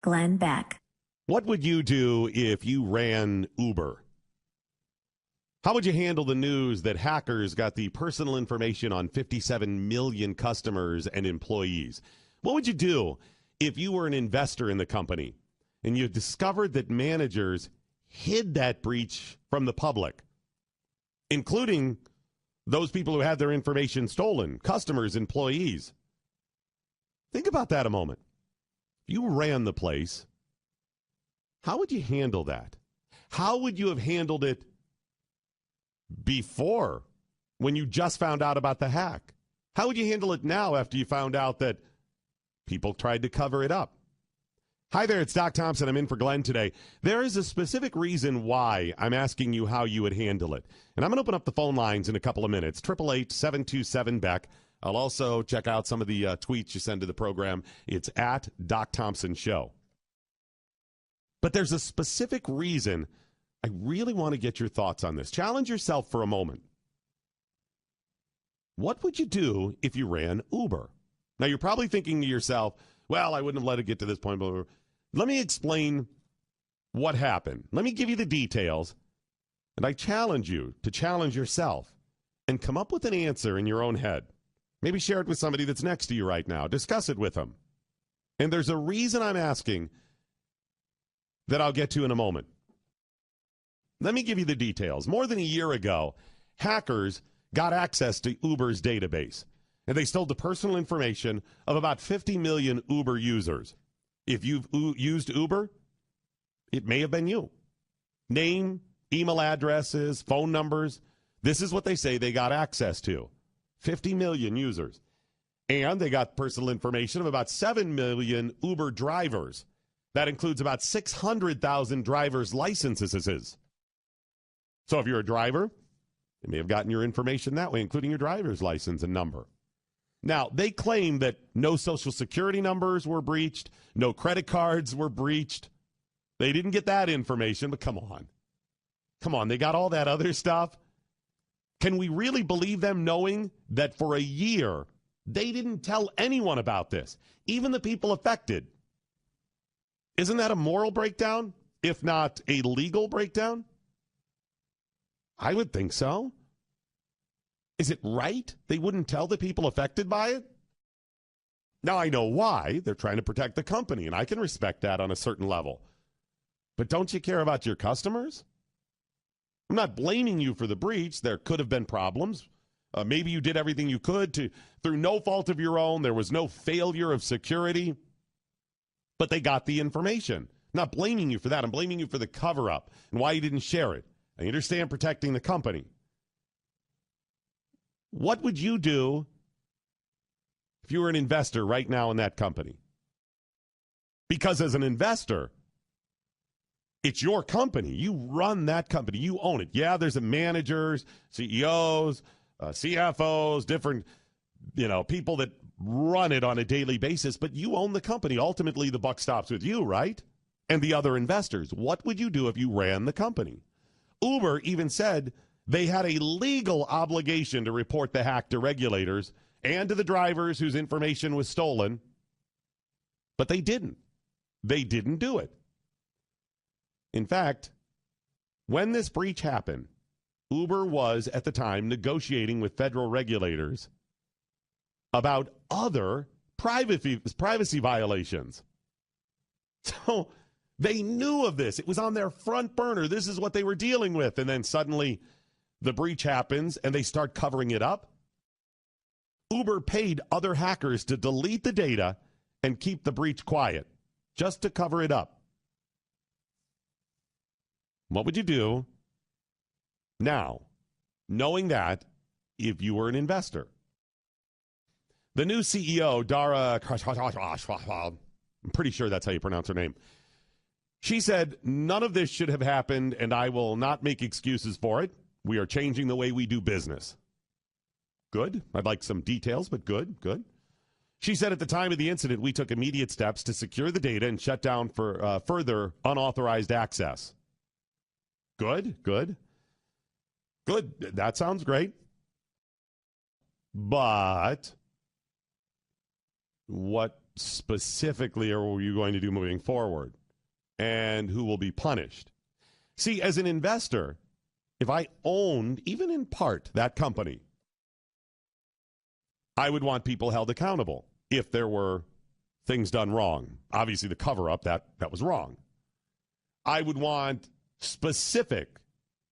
Glenn Beck. What would you do if you ran Uber? How would you handle the news that hackers got the personal information on 57 million customers and employees? What would you do if you were an investor in the company and you discovered that managers hid that breach from the public, including those people who had their information stolen, customers, employees? Think about that a moment. If you ran the place, how would you handle that? How would you have handled it before, when you just found out about the hack? How would you handle it now after you found out that people tried to cover it up? Hi there, it's Doc Thompson. I'm in for Glenn today. There is a specific reason why I'm asking you how you would handle it. And I'm going to open up the phone lines in a couple of minutes. 888-727-BECK. I'll also check out some of the tweets you send to the program. It's at Doc Thompson Show. But there's a specific reason I really want to get your thoughts on this. Challenge yourself for a moment. What would you do if you ran Uber? Now, you're probably thinking to yourself, well, I wouldn't have let it get to this point. Blah, blah, blah. Let me explain what happened. Let me give you the details. And I challenge you to challenge yourself and come up with an answer in your own head. Maybe share it with somebody that's next to you right now. Discuss it with them. And there's a reason I'm asking that I'll get to in a moment. Let me give you the details. More than a year ago, hackers got access to Uber's database, and they stole the personal information of about 50 million Uber users. If you've used Uber, it may have been you. Name, email addresses, phone numbers. This is what they say they got access to. 50 million users. And they got personal information of about 7 million Uber drivers. That includes about 600,000 driver's licenses. So if you're a driver, they may have gotten your information that way, including your driver's license and number. Now, they claim that no Social Security numbers were breached, no credit cards were breached. They didn't get that information, but come on. Come on, they got all that other stuff. Can we really believe them knowing that for a year they didn't tell anyone about this, even the people affected? Isn't that a moral breakdown, if not a legal breakdown? I would think so. Is it right they wouldn't tell the people affected by it? Now, I know why. They're trying to protect the company, and I can respect that on a certain level. But don't you care about your customers? I'm not blaming you for the breach. There could have been problems. Maybe you did everything you could through no fault of your own. There was no failure of security. But they got the information. I'm not blaming you for that. I'm blaming you for the cover-up and why you didn't share it. I understand protecting the company. What would you do if you were an investor right now in that company? Because as an investor, it's your company. You run that company. You own it. Yeah, there's managers, CEOs, CFOs, different people that run it on a daily basis, but you own the company. Ultimately, the buck stops with you, right? And the other investors. What would you do if you ran the company? Uber even said they had a legal obligation to report the hack to regulators and to the drivers whose information was stolen, but they didn't. They didn't do it. In fact, when this breach happened, Uber was at the time negotiating with federal regulators about other privacy violations. So they knew of this. It was on their front burner. This is what they were dealing with. And then suddenly the breach happens and they start covering it up. Uber paid other hackers to delete the data and keep the breach quiet, just to cover it up. What would you do now, knowing that, if you were an investor? The new CEO, Dara, I'm pretty sure that's how you pronounce her name. She said, none of this should have happened, and I will not make excuses for it. We are changing the way we do business. Good. I'd like some details, but good. She said at the time of the incident, we took immediate steps to secure the data and shut down for further unauthorized access. Good. That sounds great. But what specifically are you going to do moving forward, and who will be punished? See, as an investor, if I owned, even in part, that company, I would want people held accountable if there were things done wrong. Obviously, the cover-up, that was wrong. I would want specific,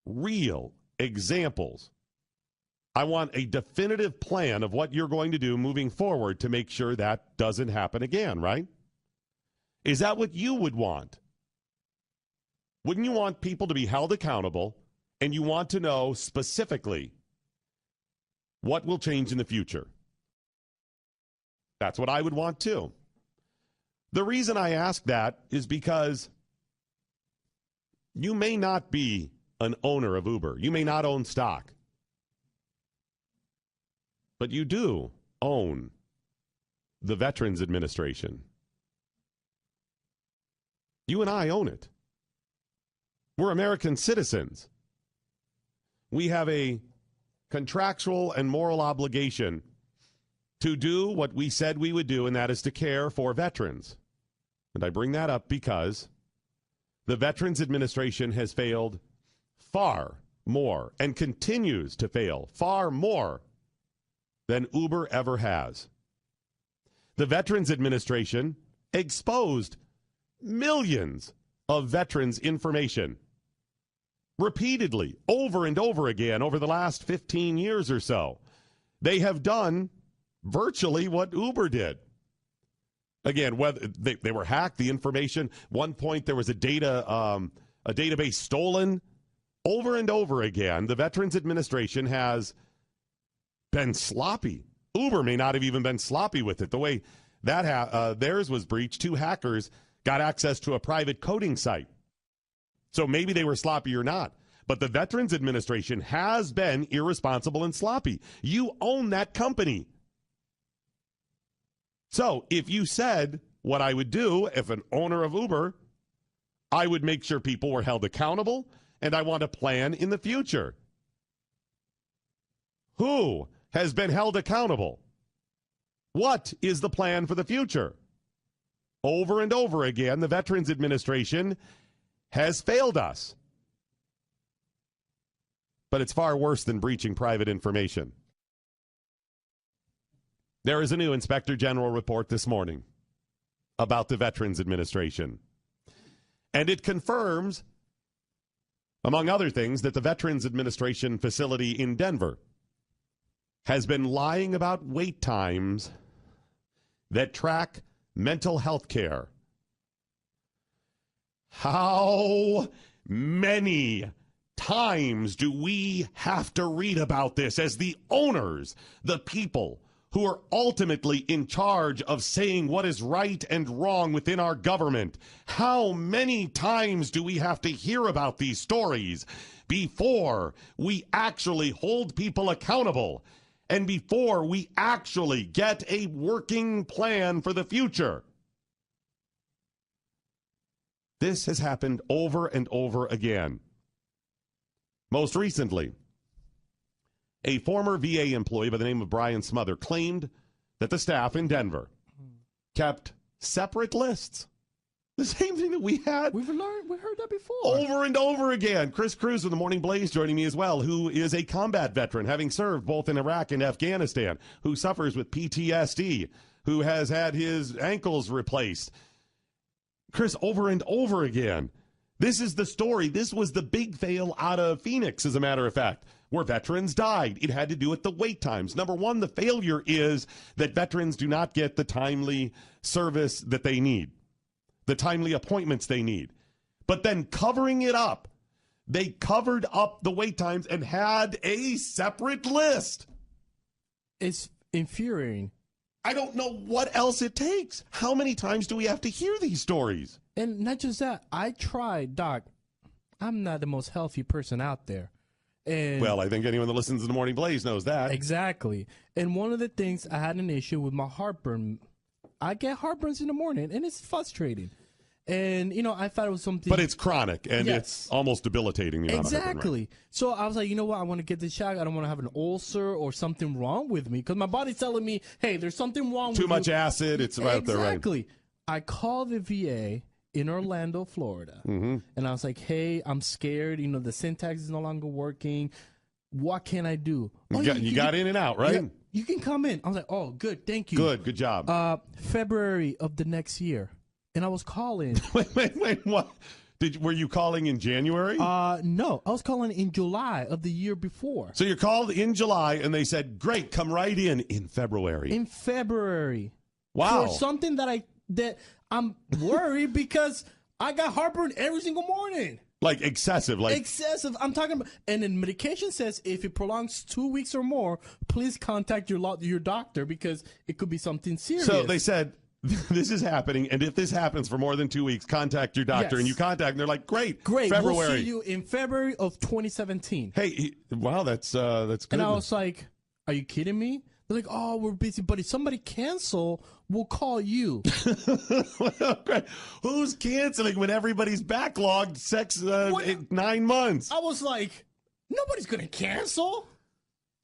real examples. I want a definitive plan of what you're going to do moving forward to make sure that doesn't happen again, right? Is that what you would want? Wouldn't you want people to be held accountable, and you want to know specifically what will change in the future? That's what I would want too. The reason I ask that is because you may not be an owner of Uber. You may not own stock. But you do own the Veterans Administration. You and I own it. We're American citizens. We have a contractual and moral obligation to do what we said we would do, and that is to care for veterans. And I bring that up because the Veterans Administration has failed far more and continues to fail far more than Uber ever has. The Veterans Administration exposed millions of veterans' information repeatedly, over and over again, over the last 15 years or so. They have done virtually what Uber did. Again, whether they were hacked, the information. One point there was a database stolen. Over and over again, the Veterans Administration has been sloppy. Uber may not have even been sloppy with it. The way that theirs was breached, two hackers got access to a private coding site. So maybe they were sloppy or not. But the Veterans Administration has been irresponsible and sloppy. You own that company. So if you said what I would do if an owner of Uber, I would make sure people were held accountable, and I want a plan in the future. Who has been held accountable? What is the plan for the future? Over and over again, the Veterans Administration has failed us. But it's far worse than breaching private information. There is a new Inspector General report this morning about the Veterans Administration. And it confirms, among other things, that the Veterans Administration facility in Denver has been lying about wait times that track mental health care. How many times do we have to read about this as the owners, the people who are ultimately in charge of saying what is right and wrong within our government? How many times do we have to hear about these stories before we actually hold people accountable and before we actually get a working plan for the future? This has happened over and over again. Most recently, a former VA employee by the name of Brian Smother claimed that the staff in Denver kept separate lists. The same thing that we had. We heard that before. Over and over again. Chris Cruz of the Morning Blaze joining me as well, who is a combat veteran, having served both in Iraq and Afghanistan, who suffers with PTSD, who has had his ankles replaced. Chris, over and over again. This is the story. This was the big fail out of Phoenix, as a matter of fact, where veterans died. It had to do with the wait times. Number one, the failure is that veterans do not get the timely service that they need, the timely appointments they need. But then covering it up, they covered up the wait times and had a separate list. It's infuriating. I don't know what else it takes. How many times do we have to hear these stories? And not just that, I tried, Doc. I'm not the most healthy person out there. And well, I think anyone that listens to the Morning Blaze knows that. Exactly. And one of the things, I had an issue with my heartburn. I get heartburns in the morning, and it's frustrating. And, I thought it was something. But it's chronic, and Yes. it's almost debilitating. The amount of heparin, Exactly. right? So I was like, you know what? I want to get this shot. I don't want to have an ulcer or something wrong with me because my body's telling me, hey, there's something wrong with you. Too much acid. It's right there, right? Exactly. I called the VA in Orlando, Florida, and I was like, hey, I'm scared. The syntax is no longer working. What can I do? You got in and out, right? Yeah, you can come in. I was like, oh, good. Thank you. Good job. February of the next year. And I was calling. Wait, what? Were you calling in January? No, I was calling in July of the year before. So you called in July, and they said, great, come right in February. In February. Wow. For something that I'm worried because I got heartburn every single morning. Like excessive. Excessive. I'm talking about, and then medication says if it prolongs 2 weeks or more, please contact your doctor because it could be something serious. So they said, this is happening, and if this happens for more than 2 weeks, contact your doctor. Yes. And you contact, and they're like, great, February. We'll see you in February of 2017. Hey, wow, that's good. And I was like, are you kidding me? They're like, oh, we're busy, but if somebody cancel, we'll call you. Who's canceling when everybody's backlogged 9 months? I was like, nobody's going to cancel.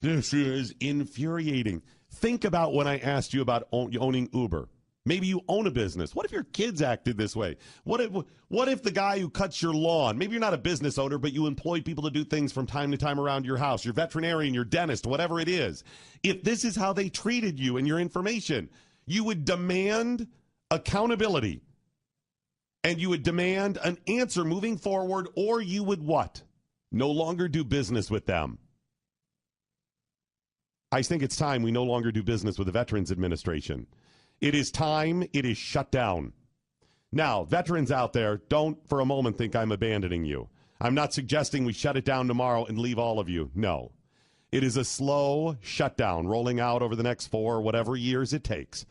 This is infuriating. Think about when I asked you about owning Uber. Maybe you own a business. What if your kids acted this way? What if the guy who cuts your lawn, maybe you're not a business owner, but you employ people to do things from time to time around your house, your veterinarian, your dentist, whatever it is. If this is how they treated you and your information, you would demand accountability. And you would demand an answer moving forward, or you would what? No longer do business with them. I think it's time we no longer do business with the Veterans Administration. It is time. It is shut down. Now, veterans out there, don't for a moment think I'm abandoning you. I'm not suggesting we shut it down tomorrow and leave all of you. No. It is a slow shutdown rolling out over the next 4 or whatever years it takes.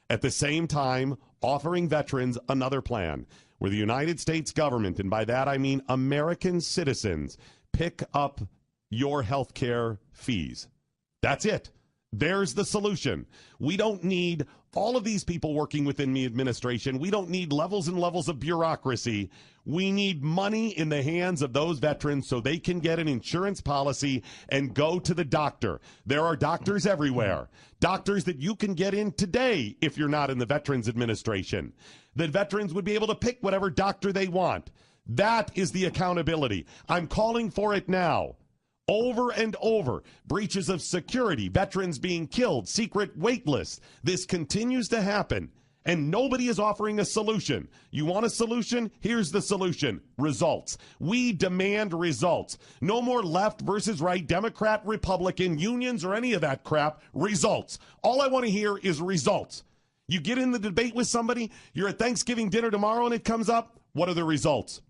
At the same time, offering veterans another plan where the United States government, and by that I mean American citizens, pick up your health care fees. That's it. There's the solution. We don't need all of these people working within the administration. We don't need levels and levels of bureaucracy. We need money in the hands of those veterans so they can get an insurance policy and go to the doctor. There are doctors everywhere. Doctors that you can get in today if you're not in the Veterans Administration. That veterans would be able to pick whatever doctor they want. That is the accountability. I'm calling for it now. Over and over, breaches of security, veterans being killed, secret wait lists. This continues to happen, and nobody is offering a solution. You want a solution? Here's the solution. Results. We demand results. No more left versus right, Democrat, Republican, unions, or any of that crap. Results. All I want to hear is results. You get in the debate with somebody, you're at Thanksgiving dinner tomorrow, and it comes up. What are the results?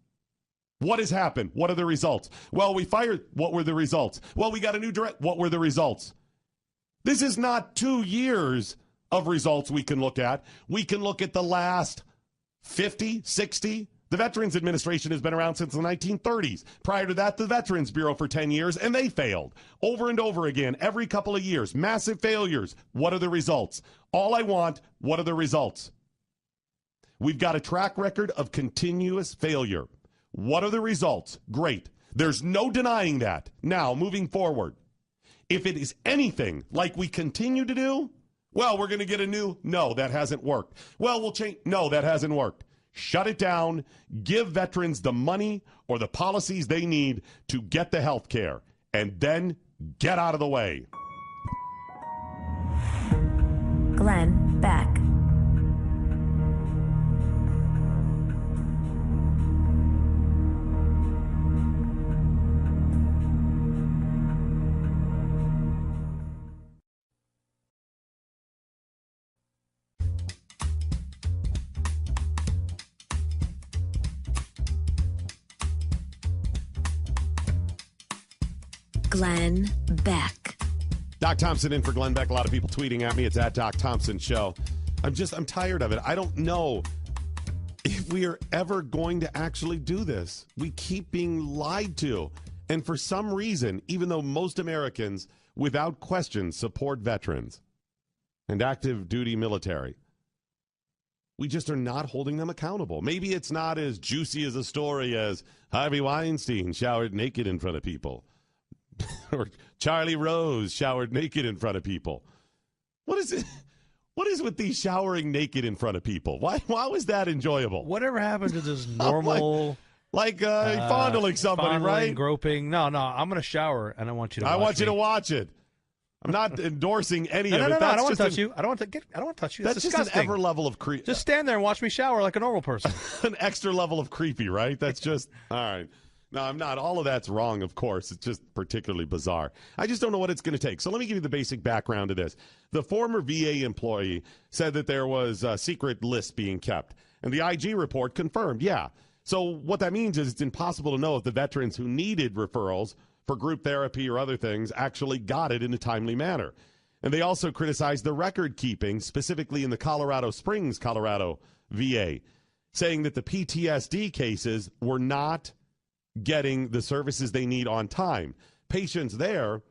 What has happened? What are the results? Well, we fired. What were the results? Well, we got a new director. What were the results? This is not 2 years of results we can look at. We can look at the last 50, 60. The Veterans Administration has been around since the 1930s. Prior to that, the Veterans Bureau for 10 years, and they failed. Over and over again, every couple of years. Massive failures. What are the results? All I want, what are the results? We've got a track record of continuous failure. What are the results? Great. There's no denying that. Now, moving forward, if it is anything like we continue to do, well, we're going to get a new, no, that hasn't worked. Well, we'll change, no, that hasn't worked. Shut it down. Give veterans the money or the policies they need to get the health care, and then get out of the way. Glenn Beck. Glenn Beck. Doc Thompson in for Glenn Beck. A lot of people tweeting at me. It's at Doc Thompson Show. I'm tired of it. I don't know if we are ever going to actually do this. We keep being lied to. And for some reason, even though most Americans, without question, support veterans and active duty military, We just are not holding them accountable. Maybe it's not as juicy as a story as Harvey Weinstein showered naked in front of people or Charlie Rose showered naked in front of people. What is it? What is with these showering naked in front of people? Why was that enjoyable? Whatever happened to this normal... fondling somebody, right? Groping. No, I'm going to shower, and I want you to watch I want you me. to watch it. I'm not endorsing any of it. No, I don't want to touch you. I don't want to touch you. That's disgusting. just an ever level of creepy. Just stand there and watch me shower like a normal person. An extra level of creepy, right? That's just, all right. No, I'm not. All of that's wrong, of course. It's just particularly bizarre. I just don't know what it's going to take. So let me give you the basic background to this. The former VA employee said that there was a secret list being kept, and the IG report confirmed, yeah. So what that means is it's impossible to know if the veterans who needed referrals for group therapy or other things actually got it in a timely manner. And they also criticized the record keeping, specifically in the Colorado Springs, Colorado VA, saying that the PTSD cases were not getting the services they need on time. Patients there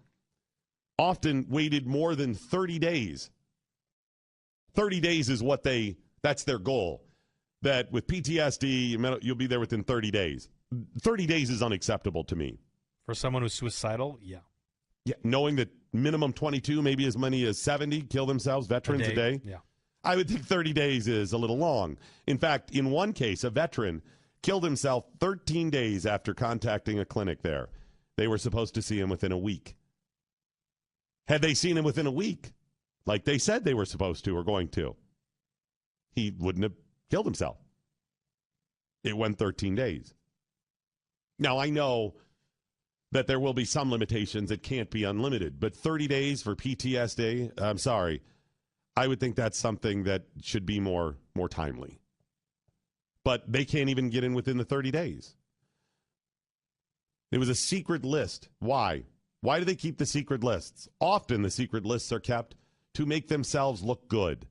often waited more than 30 days. 30 days is that's their goal. That with PTSD, you'll be there within 30 days. 30 days is unacceptable to me. For someone who's suicidal, yeah. Yeah, knowing that minimum 22, maybe as many as 70 kill themselves, veterans a day. Yeah. I would think 30 days is a little long. In fact, in one case, a veteran killed himself 13 days after contacting a clinic there. They were supposed to see him within a week. Had they seen him within a week, like they said they were supposed to or going to, he wouldn't have killed himself. It went 13 days. Now, I know that there will be some limitations. It can't be unlimited. But 30 days for PTSD, I'm sorry. I would think that's something that should be more timely. But they can't even get in within the 30 days. It was a secret list. Why? Why do they keep the secret lists? Often the secret lists are kept to make themselves look good,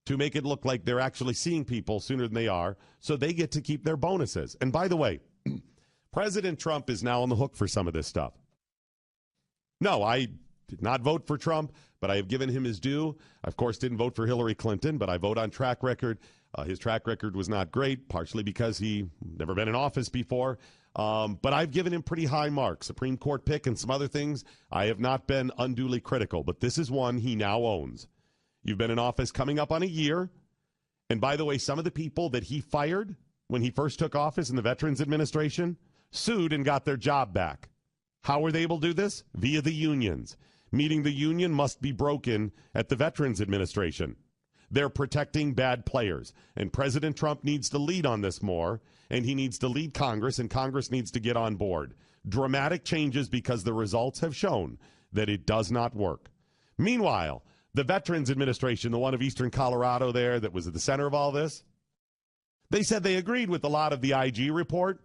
to make it look like they're actually seeing people sooner than they are, so they get to keep their bonuses. And by the way, President Trump is now on the hook for some of this stuff. No, I did not vote for Trump, but I have given him his due. I, of course, didn't vote for Hillary Clinton, but I vote on track record. His track record was not great, partially because he never been in office before. But I've given him pretty high marks. Supreme Court pick and some other things, I have not been unduly critical. But this is one he now owns. You've been in office coming up on a year. And by the way, some of the people that he fired when he first took office in the Veterans Administration sued and got their job back. How were they able to do this? Via the unions. Meaning the union must be broken at the Veterans Administration. They're protecting bad players. And President Trump needs to lead on this more, and he needs to lead Congress, and Congress needs to get on board. Dramatic changes because the results have shown that it does not work. Meanwhile, the Veterans Administration, the one of Eastern Colorado there that was at the center of all this, they said they agreed with a lot of the IG report,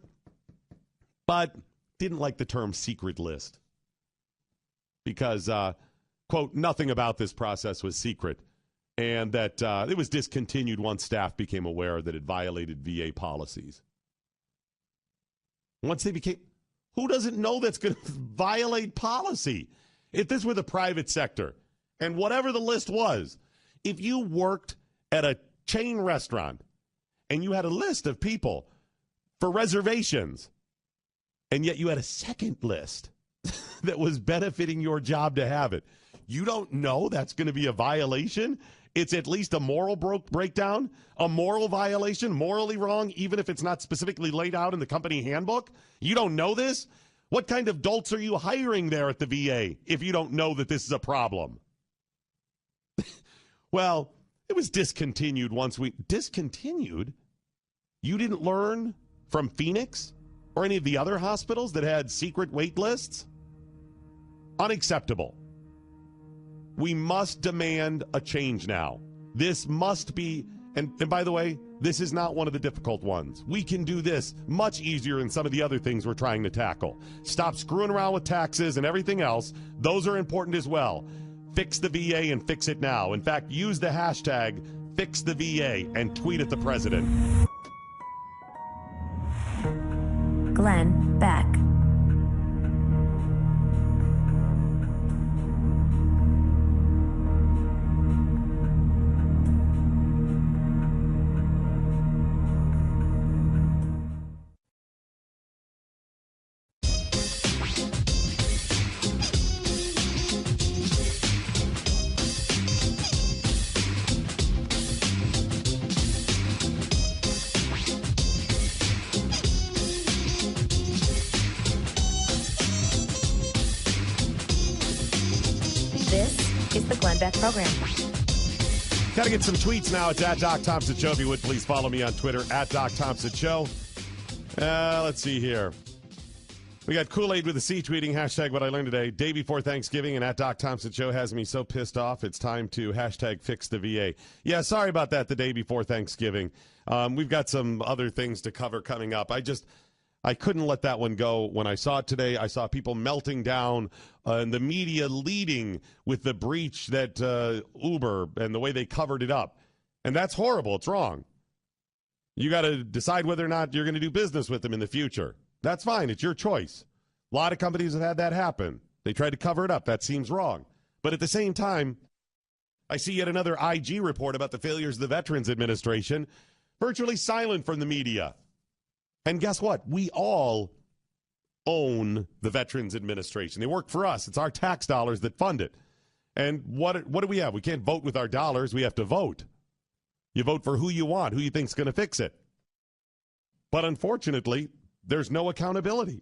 but didn't like the term secret list because, quote, nothing about this process was secret, and that it was discontinued once staff became aware that it violated VA policies. Once they became, who doesn't know that's going to violate policy? If this were the private sector, and whatever the list was, if you worked at a chain restaurant and you had a list of people for reservations, and yet you had a second list that was benefiting your job to have it, you don't know that's going to be a violation? It's at least a moral breakdown, a moral violation, morally wrong, even if it's not specifically laid out in the company handbook? You don't know this? What kind of dolts are you hiring there at the VA if you don't know that this is a problem? Well, it was discontinued once we... Discontinued? You didn't learn from Phoenix or any of the other hospitals that had secret wait lists? Unacceptable. We must demand a change now. This must be... And by the way, this is not one of the difficult ones. We can do this much easier than some of the other things we're trying to tackle. Stop screwing around with taxes and everything else. Those are important as well. Fix the VA and fix it now. In fact, use the hashtag #FixTheVA and tweet at the president. Glenn Beck. This is the Glenn Beck Program. Got to get some tweets now. It's at Doc Thompson Show. If you would, please follow me on Twitter, at Doc Thompson Show. Let's see here. We got Kool-Aid with a C tweeting, hashtag what I learned today. Day before Thanksgiving, and at Doc Thompson Show has me so pissed off. It's time to hashtag fix the VA. Yeah, sorry about that the day before Thanksgiving. We've got some other things to cover coming up. I couldn't let that one go. When I saw it today, I saw people melting down and the media leading with the breach that Uber and the way they covered it up. And that's horrible. It's wrong. You got to decide whether or not you're going to do business with them in the future. That's fine. It's your choice. A lot of companies have had that happen. They tried to cover it up. That seems wrong. But at the same time, I see yet another IG report about the failures of the Veterans Administration, virtually silent from the media. And guess what? We all own the Veterans Administration. They work for us. It's our tax dollars that fund it. And what do we have? We can't vote with our dollars. We have to vote. You vote for who you want, who you think's going to fix it. But unfortunately, there's no accountability.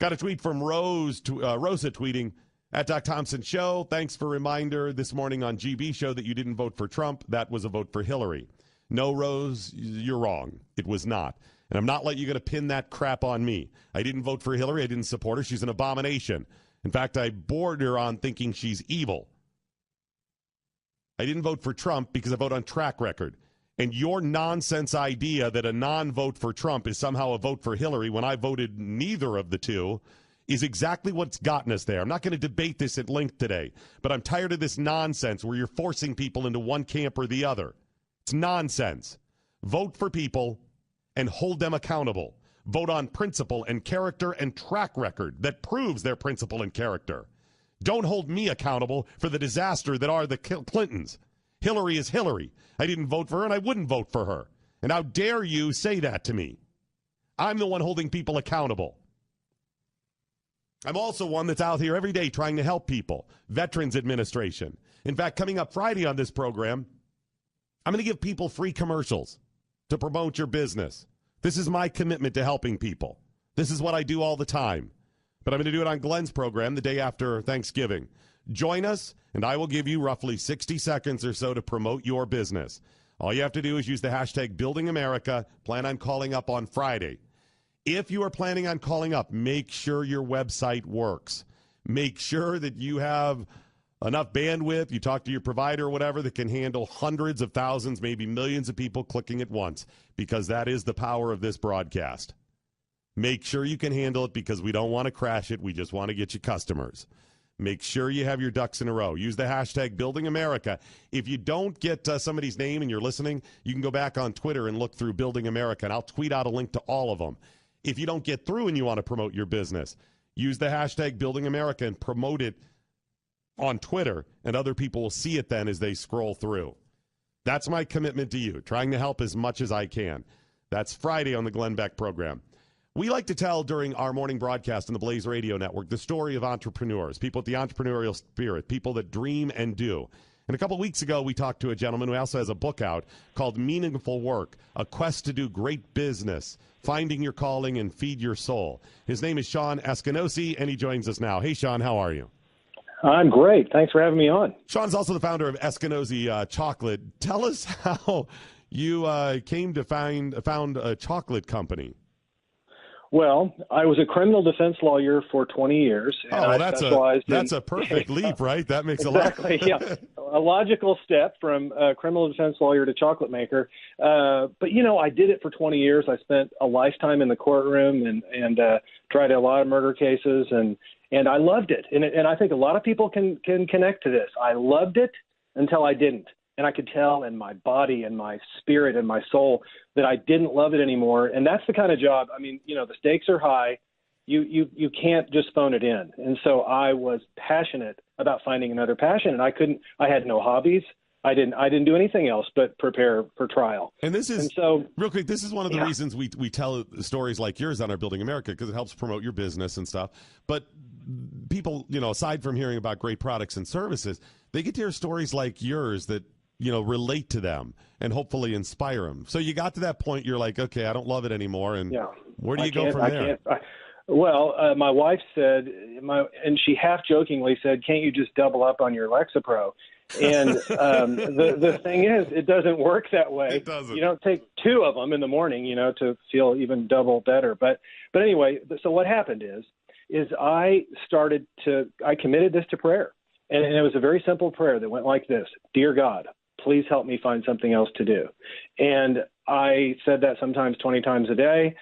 Got a tweet from Rosa tweeting, at Doc Thompson Show, thanks for reminder this morning on GB Show that you didn't vote for Trump. That was a vote for Hillary. No, Rose, you're wrong. It was not. And I'm not letting you pin that crap on me. I didn't vote for Hillary. I didn't support her. She's an abomination. In fact, I border on thinking she's evil. I didn't vote for Trump because I vote on track record. And your nonsense idea that a non-vote for Trump is somehow a vote for Hillary when I voted neither of the two is exactly what's gotten us there. I'm not going to debate this at length today, but I'm tired of this nonsense where you're forcing people into one camp or the other. It's nonsense. Vote for people and hold them accountable. Vote on principle and character and track record that proves their principle and character. Don't hold me accountable for the disaster that are the Clintons. Hillary is Hillary. I didn't vote for her, and I wouldn't vote for her. And how dare you say that to me? I'm the one holding people accountable. I'm also one that's out here every day trying to help people. Veterans Administration. In fact, coming up Friday on this program, I'm going to give people free commercials to promote your business. This is my commitment to helping people. This is what I do all the time. But I'm going to do it on Glenn's program the day after Thanksgiving. Join us, and I will give you roughly 60 seconds or so to promote your business. All you have to do is use the hashtag Building America. Plan on calling up on Friday. If you are planning on calling up, make sure your website works. Make sure that you have enough bandwidth, you talk to your provider or whatever, that can handle hundreds of thousands, maybe millions of people clicking at once, because that is the power of this broadcast. Make sure you can handle it because we don't want to crash it. We just want to get you customers. Make sure you have your ducks in a row. Use the hashtag Building America. If you don't get somebody's name and you're listening, you can go back on Twitter and look through Building America, and I'll tweet out a link to all of them. If you don't get through and you want to promote your business, use the hashtag Building America and promote it on Twitter, and other people will see it then as they scroll through. That's my commitment to you, trying to help as much as I can. That's Friday on the Glenn Beck program. We like to tell during our morning broadcast on the Blaze Radio Network the story of entrepreneurs, people with the entrepreneurial spirit, people that dream and do. And a couple weeks ago, we talked to a gentleman who also has a book out called Meaningful Work, A Quest to Do Great Business, Finding Your Calling and Feed Your Soul. His name is Sean Eskinosi, and he joins us now. Hey, Sean, how are you? I'm great. Thanks for having me on. Sean's also the founder of Eskinosi Chocolate. Tell us how you came to found a chocolate company. Well, I was a criminal defense lawyer for 20 years. And that's a perfect leap, right? That makes exactly, a lot. Yeah, a logical step from criminal defense lawyer to chocolate maker. But, I did it for 20 years. I spent a lifetime in the courtroom and tried a lot of murder cases, and I loved it. And I think a lot of people can connect to this. I loved it until I didn't. And I could tell in my body and my spirit and my soul that I didn't love it anymore. And that's the kind of job, the stakes are high. You can't just phone it in. And so I was passionate about finding another passion, and I had no hobbies. I didn't do anything else but prepare for trial. And real quick, this is one of the reasons we tell stories like yours on our Building America, because it helps promote your business and stuff. But people, aside from hearing about great products and services, they get to hear stories like yours that, relate to them and hopefully inspire them. So you got to that point, you're like, okay, I don't love it anymore. And where do you go from there? Well, my wife said, and she half jokingly said, "Can't you just double up on your Lexapro?" And the thing is, it doesn't work that way. It doesn't. You don't take 2 of them in the morning, to feel even double better. But anyway, so what happened is I committed this to prayer, and it was a very simple prayer that went like this: "Dear God, please help me find something else to do." And I said that sometimes 20 times a day.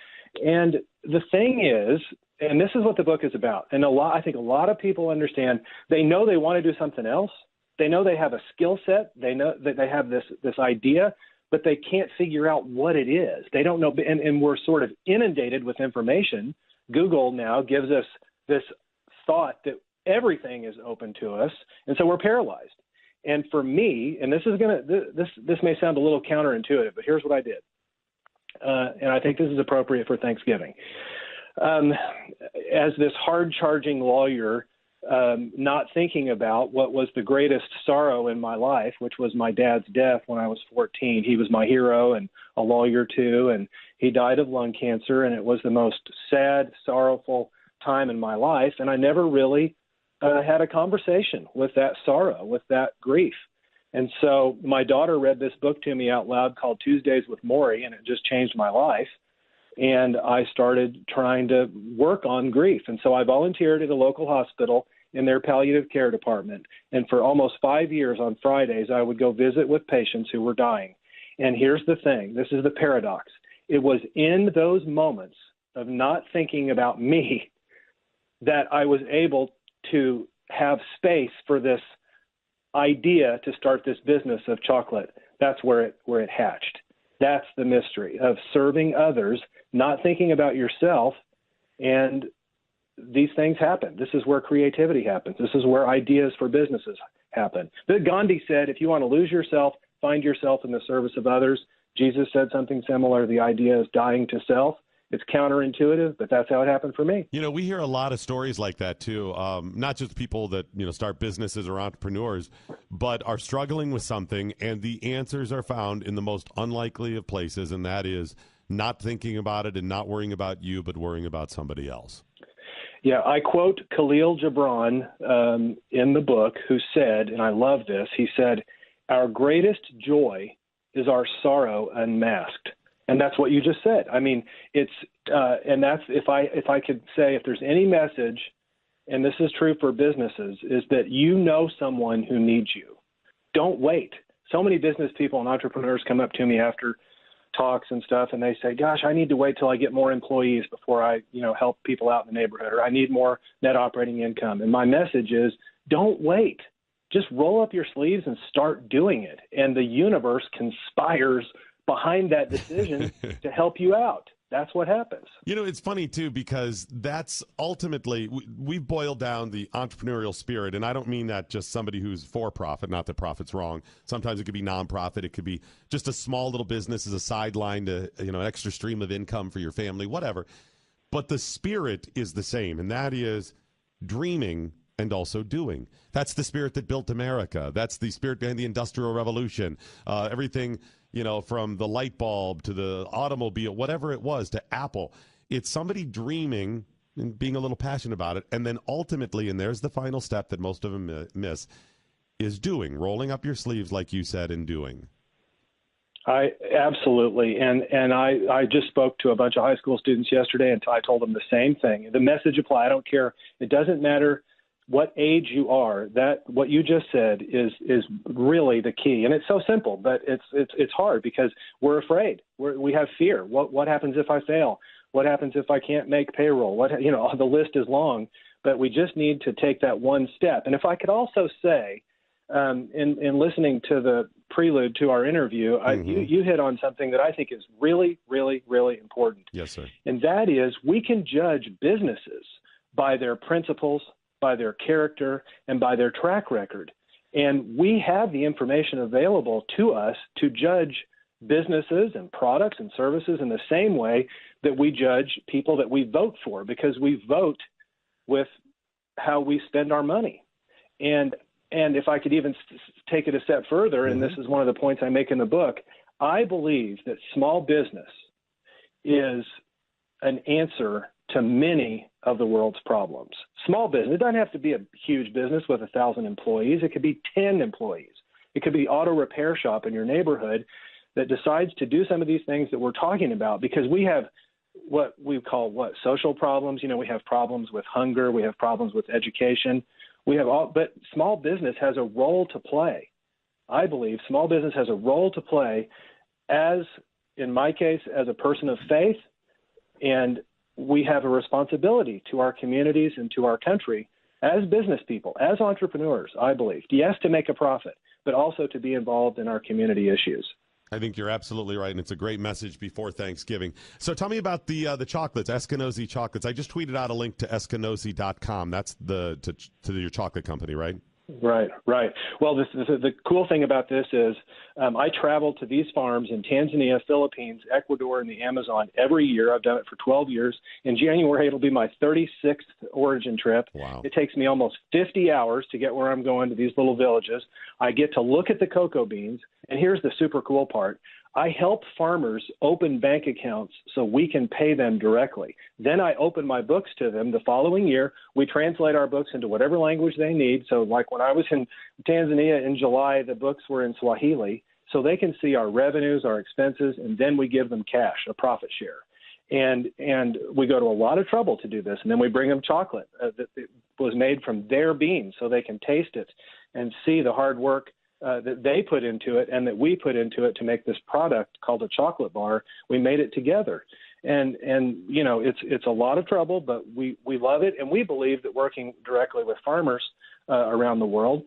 And the thing is, and this is what the book is about, and I think a lot of people understand, they know they want to do something else. They know they have a skill set. They know that they have this idea, but they can't figure out what it is. They don't know, and we're sort of inundated with information. Google now gives us this thought that everything is open to us, and so we're paralyzed. And for me, and this may sound a little counterintuitive, but here's what I did. And I think this is appropriate for Thanksgiving. As this hard-charging lawyer, not thinking about what was the greatest sorrow in my life, which was my dad's death when I was 14. He was my hero and a lawyer too, and he died of lung cancer, and it was the most sad, sorrowful time in my life. And I never really had a conversation with that sorrow, with that grief. And so my daughter read this book to me out loud called Tuesdays with Maury, and it just changed my life. And I started trying to work on grief. And so I volunteered at a local hospital in their palliative care department. And for almost 5 years on Fridays, I would go visit with patients who were dying. And here's the thing. This is the paradox. It was in those moments of not thinking about me that I was able to have space for this idea to start this business of chocolate. That's where it hatched. That's the mystery of serving others, not thinking about yourself. And these things happen. This is where creativity happens. This is where ideas for businesses happen. But Gandhi said, if you want to lose yourself, find yourself in the service of others. Jesus said something similar. The idea is dying to self. It's counterintuitive, but that's how it happened for me. We hear a lot of stories like that, too. Not just people that, start businesses or entrepreneurs, but are struggling with something, and the answers are found in the most unlikely of places, and that is not thinking about it and not worrying about you, but worrying about somebody else. Yeah, I quote Khalil Gibran in the book, who said, and I love this, he said, "Our greatest joy is our sorrow unmasked." And that's what you just said. I mean, it's and that's if I could say, if there's any message, and this is true for businesses, is that someone who needs you. Don't wait. So many business people and entrepreneurs come up to me after talks and stuff, and they say, "Gosh, I need to wait till I get more employees before I, help people out in the neighborhood, or I need more net operating income." And my message is, don't wait. Just roll up your sleeves and start doing it. And the universe conspires behind that decision to help you out. That's what happens. It's funny, too, because that's ultimately, we've boiled down the entrepreneurial spirit, and I don't mean that just somebody who's for profit, not that profit's wrong. Sometimes it could be nonprofit. It could be just a small little business as a sideline to, an extra stream of income for your family, whatever. But the spirit is the same, and that is dreaming and also doing. That's the spirit that built America. That's the spirit behind the Industrial Revolution. Everything, from the light bulb to the automobile, whatever it was, to Apple. It's somebody dreaming and being a little passionate about it. And then ultimately, and there's the final step that most of them miss, is doing, rolling up your sleeves, like you said, and doing. I absolutely. And I just spoke to a bunch of high school students yesterday, and I told them the same thing. The message applies. I don't care. It doesn't matter what age you are. That what you just said is really the key, and it's so simple, but it's hard because we're afraid. We have fear. What happens if I fail? What happens if I can't make payroll? The list is long, but we just need to take that one step. And if I could also say, in listening to the prelude to our interview, you hit on something that I think is really, really, really important. Yes, sir. And that is, we can judge businesses by their principles, by their character, and by their track record. And we have the information available to us to judge businesses and products and services in the same way that we judge people that we vote for, because we vote with how we spend our money. And if I could even take it a step further, and this is one of the points I make in the book, I believe that small business is an answer to many of the world's problems. Small business, it doesn't have to be a huge business with 1,000 employees. It could be 10 employees. It could be auto repair shop in your neighborhood that decides to do some of these things that we're talking about, because we have what we call social problems. We have problems with hunger. We have problems with education. But small business has a role to play. I believe small business has a role to play as, in my case, as a person of faith, and we have a responsibility to our communities and to our country as business people, as entrepreneurs, I believe. Yes, to make a profit, but also to be involved in our community issues. I think you're absolutely right, and it's a great message before Thanksgiving. So tell me about the chocolates, Eskinosi chocolates. I just tweeted out a link to eskinosi.com. That's to your chocolate company, right? Right. Well, the cool thing about this is I travel to these farms in Tanzania, Philippines, Ecuador, and the Amazon every year. I've done it for 12 years. In January, it'll be my 36th origin trip. Wow. It takes me almost 50 hours to get where I'm going to these little villages. I get to look at the cocoa beans, and here's the super cool part. I help farmers open bank accounts so we can pay them directly. Then I open my books to them the following year. We translate our books into whatever language they need. So like when I was in Tanzania in July, the books were in Swahili, so they can see our revenues, our expenses, and then we give them cash, a profit share. And we go to a lot of trouble to do this. And then we bring them chocolate that was made from their beans so they can taste it and see the hard work that they put into it and that we put into it to make this product called a chocolate bar. We made it together. And it's a lot of trouble, but we love it. And we believe that working directly with farmers around the world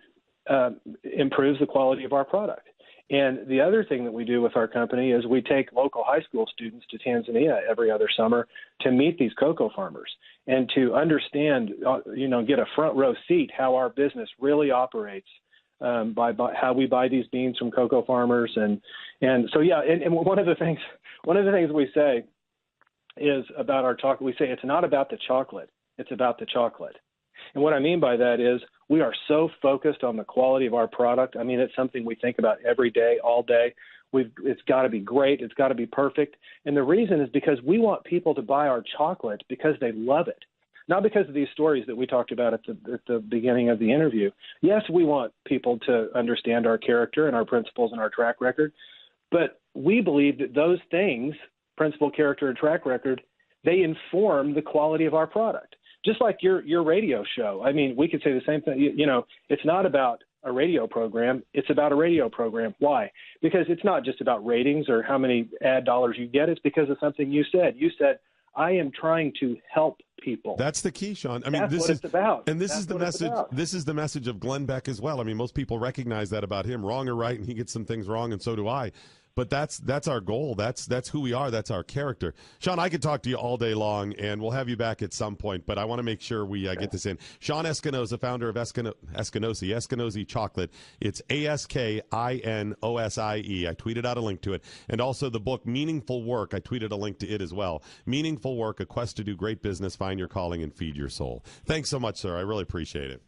improves the quality of our product. And the other thing that we do with our company is we take local high school students to Tanzania every other summer to meet these cocoa farmers and to understand, get a front row seat how our business really operates. By how we buy these beans from cocoa farmers, and so and one of the things we say is about our chocolate. We say it's not about the chocolate, it's about the chocolate. And what I mean by that is we are so focused on the quality of our product. I mean, it's something we think about every day, all day. It's got to be great, it's got to be perfect, and the reason is because we want people to buy our chocolate because they love it. Not because of these stories that we talked about at the beginning of the interview. Yes, we want people to understand our character and our principles and our track record, but we believe that those things, principle, character, and track record, they inform the quality of our product. Just like your radio show. I mean, we could say the same thing. It's not about a radio program. It's about a radio program. Why? Because it's not just about ratings or how many ad dollars you get. It's because of something you said. You said, I am trying to help people. That's the key, Sean. I mean, that's this what is it's about. And this that's is the what message. It's about. This is the message of Glenn Beck as well. I mean, most people recognize that about him, wrong or right, and he gets some things wrong, and so do I. But that's our goal. That's who we are. That's our character. Sean, I could talk to you all day long, and we'll have you back at some point. But I want to make sure we get this in. Sean Eskinosi, founder of Eskinosi Chocolate. It's ASKINOSIE. I tweeted out a link to it, and also the book Meaningful Work. I tweeted a link to it as well. Meaningful Work: A Quest to Do Great Business, Find Your Calling, and Feed Your Soul. Thanks so much, sir. I really appreciate it.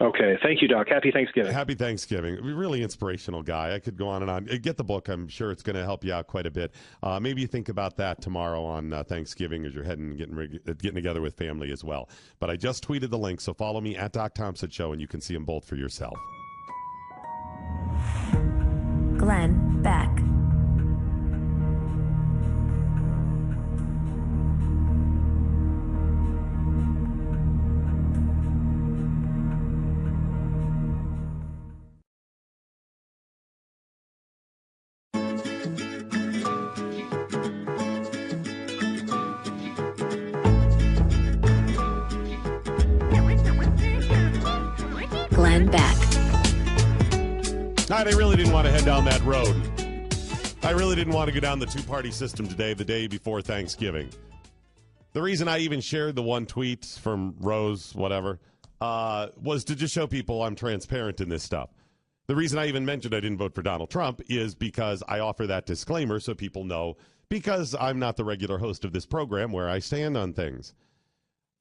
Okay. Thank you, Doc. Happy Thanksgiving. Happy Thanksgiving. Really inspirational guy. I could go on and on. Get the book. I'm sure it's going to help you out quite a bit. Maybe you think about that tomorrow on Thanksgiving as you're heading getting together with family as well. But I just tweeted the link, so follow me at Doc Thompson Show, and you can see them both for yourself. Glenn Beck. Glenn Beck. I really didn't want to head down that road. I really didn't want to go down the two-party system today, the day before Thanksgiving. The reason I even shared the one tweet from Rose, whatever, was to just show people I'm transparent in this stuff. The reason I even mentioned I didn't vote for Donald Trump is because I offer that disclaimer so people know, because I'm not the regular host of this program, where I stand on things.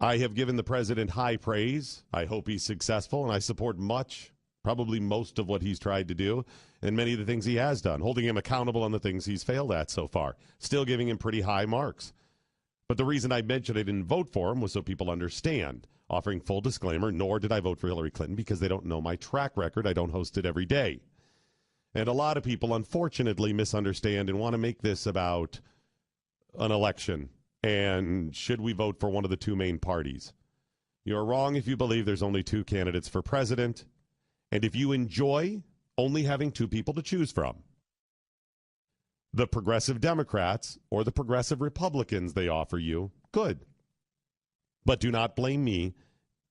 I have given the president high praise. I hope he's successful, and I support much, probably most of what he's tried to do and many of the things he has done, holding him accountable on the things he's failed at so far, still giving him pretty high marks. But the reason I mentioned I didn't vote for him was so people understand. Offering full disclaimer, nor did I vote for Hillary Clinton because they don't know my track record. I don't host it every day. And a lot of people, unfortunately, misunderstand and want to make this about an election. And should we vote for one of the two main parties? You're wrong if you believe there's only two candidates for president. And if you enjoy only having two people to choose from, the progressive Democrats or the progressive Republicans they offer you, good. But do not blame me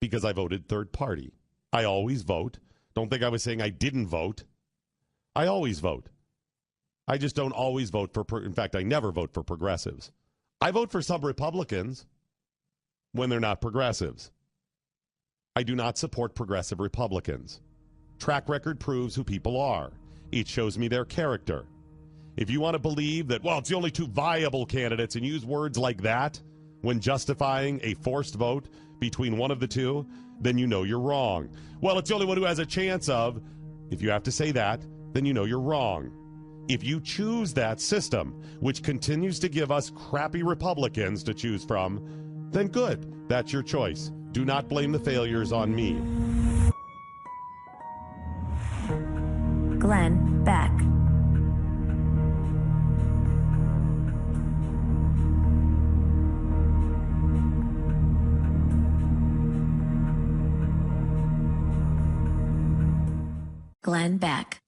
because I voted third party. I always vote. Don't think I was saying I didn't vote. I always vote. I just don't always vote for, in fact, I never vote for progressives. I vote for some Republicans when they're not progressives. I do not support progressive Republicans. Track record proves who people are. It shows me their character. If you want to believe that, well, it's the only two viable candidates and use words like that when justifying a forced vote between one of the two, then you know you're wrong. Well, it's the only one who has a chance of. If you have to say that, then you know you're wrong. If you choose that system, which continues to give us crappy Republicans to choose from, then good. That's your choice. Do not blame the failures on me. Glenn Beck. Glenn Beck.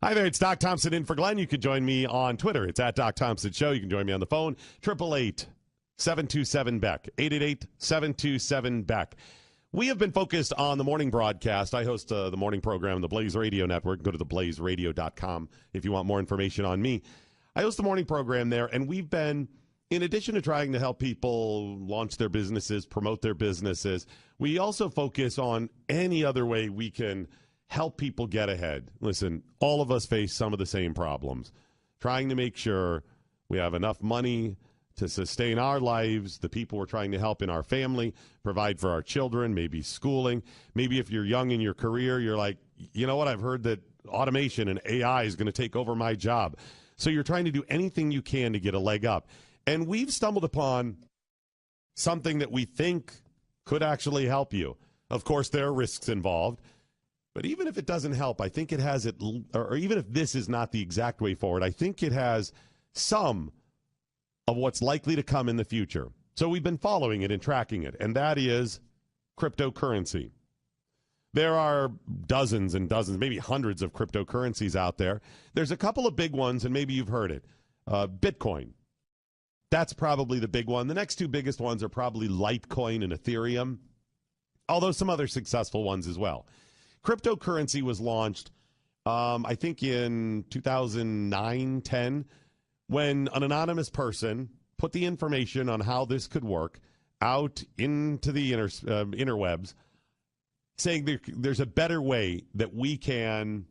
Hi there, it's Doc Thompson in for Glenn. You can join me on Twitter. It's at Doc Thompson Show. You can join me on the phone, 888-727-BECK, 888-727-BECK. We have been focused on the morning broadcast. I host the morning program, the Blaze Radio Network. Go to theblazeradio.com if you want more information on me. I host the morning program there, and we've been, in addition to trying to help people launch their businesses, promote their businesses, we also focus on any other way we can help people get ahead. Listen, all of us face some of the same problems. Trying to make sure we have enough money to sustain our lives, the people we're trying to help in our family, provide for our children, maybe schooling. Maybe if you're young in your career, you're like, you know what, I've heard that automation and AI is going to take over my job. So you're trying to do anything you can to get a leg up. And we've stumbled upon something that we think could actually help you. Of course, there are risks involved. But even if it doesn't help, I think it has it, or even if this is not the exact way forward, I think it has some of what's likely to come in the future. So we've been following it and tracking it, and that is cryptocurrency. There are dozens and dozens, maybe hundreds of cryptocurrencies out there. There's a couple of big ones, and maybe you've heard it. Bitcoin. That's probably the big one. The next two biggest ones are probably Litecoin and Ethereum, although some other successful ones as well. Cryptocurrency was launched, I think, in 2009-10, when an anonymous person put the information on how this could work out into the interwebs, saying there's a better way that we can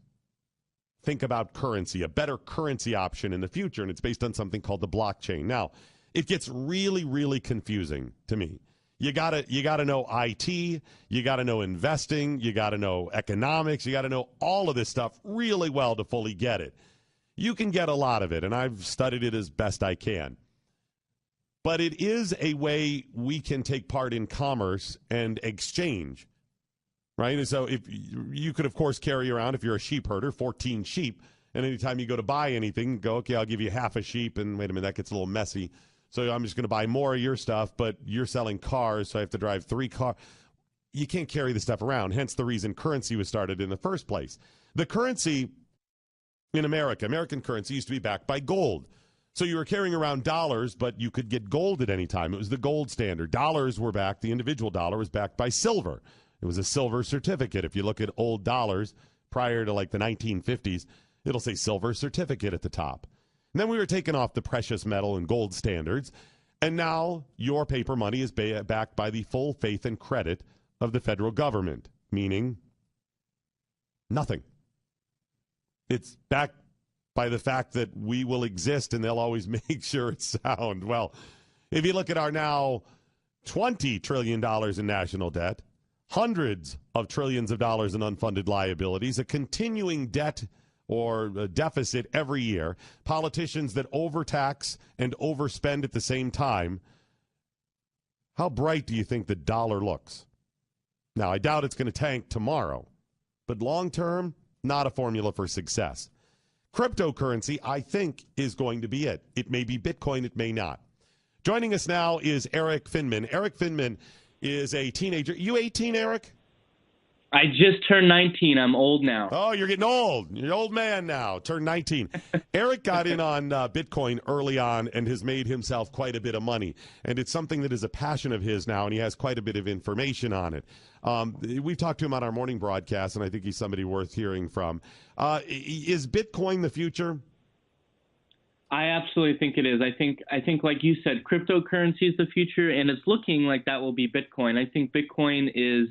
think about currency, a better currency option in the future, and it's based on something called the blockchain. Now, it gets really, really confusing to me. You gotta know IT, you gotta know investing, you gotta know economics, you gotta know all of this stuff really well to fully get it. You can get a lot of it, and I've studied it as best I can. But it is a way we can take part in commerce and exchange, right? And so if you could, of course, carry around, if you're a sheep herder, 14 sheep, and anytime you go to buy anything, go, okay, I'll give you half a sheep, and wait a minute, that gets a little messy. So I'm just going to buy more of your stuff, but you're selling cars, so I have to drive 3 cars. You can't carry the stuff around, hence the reason currency was started in the first place. The currency in America, American currency, used to be backed by gold. So you were carrying around dollars, but you could get gold at any time. It was the gold standard. Dollars were backed, the individual dollar was backed by silver. It was a silver certificate. If you look at old dollars prior to like the 1950s, it'll say silver certificate at the top. And then we were taken off the precious metal and gold standards, and now your paper money is backed by the full faith and credit of the federal government, meaning nothing. It's backed by the fact that we will exist and they'll always make sure it's sound. Well, if you look at our now $20 trillion in national debt, hundreds of trillions of dollars in unfunded liabilities, a continuing debt or a deficit every year, politicians that overtax and overspend at the same time, how bright do you think the dollar looks? Now, I doubt it's going to tank tomorrow, but long term, not a formula for success. Cryptocurrency, I think, is going to be it. It may be Bitcoin, it may not. Joining us now is Eric Finman. Eric Finman is a teenager. You 18, Eric? I just turned 19. I'm old now. Oh, you're getting old. You're an old man now. Turned 19. Eric got in on Bitcoin early on and has made himself quite a bit of money. And it's something that is a passion of his now, and he has quite a bit of information on it. We've talked to him on our morning broadcast, and I think he's somebody worth hearing from. Is Bitcoin the future? I absolutely think it is. I think, like you said, cryptocurrency is the future, and it's looking like that will be Bitcoin. I think Bitcoin is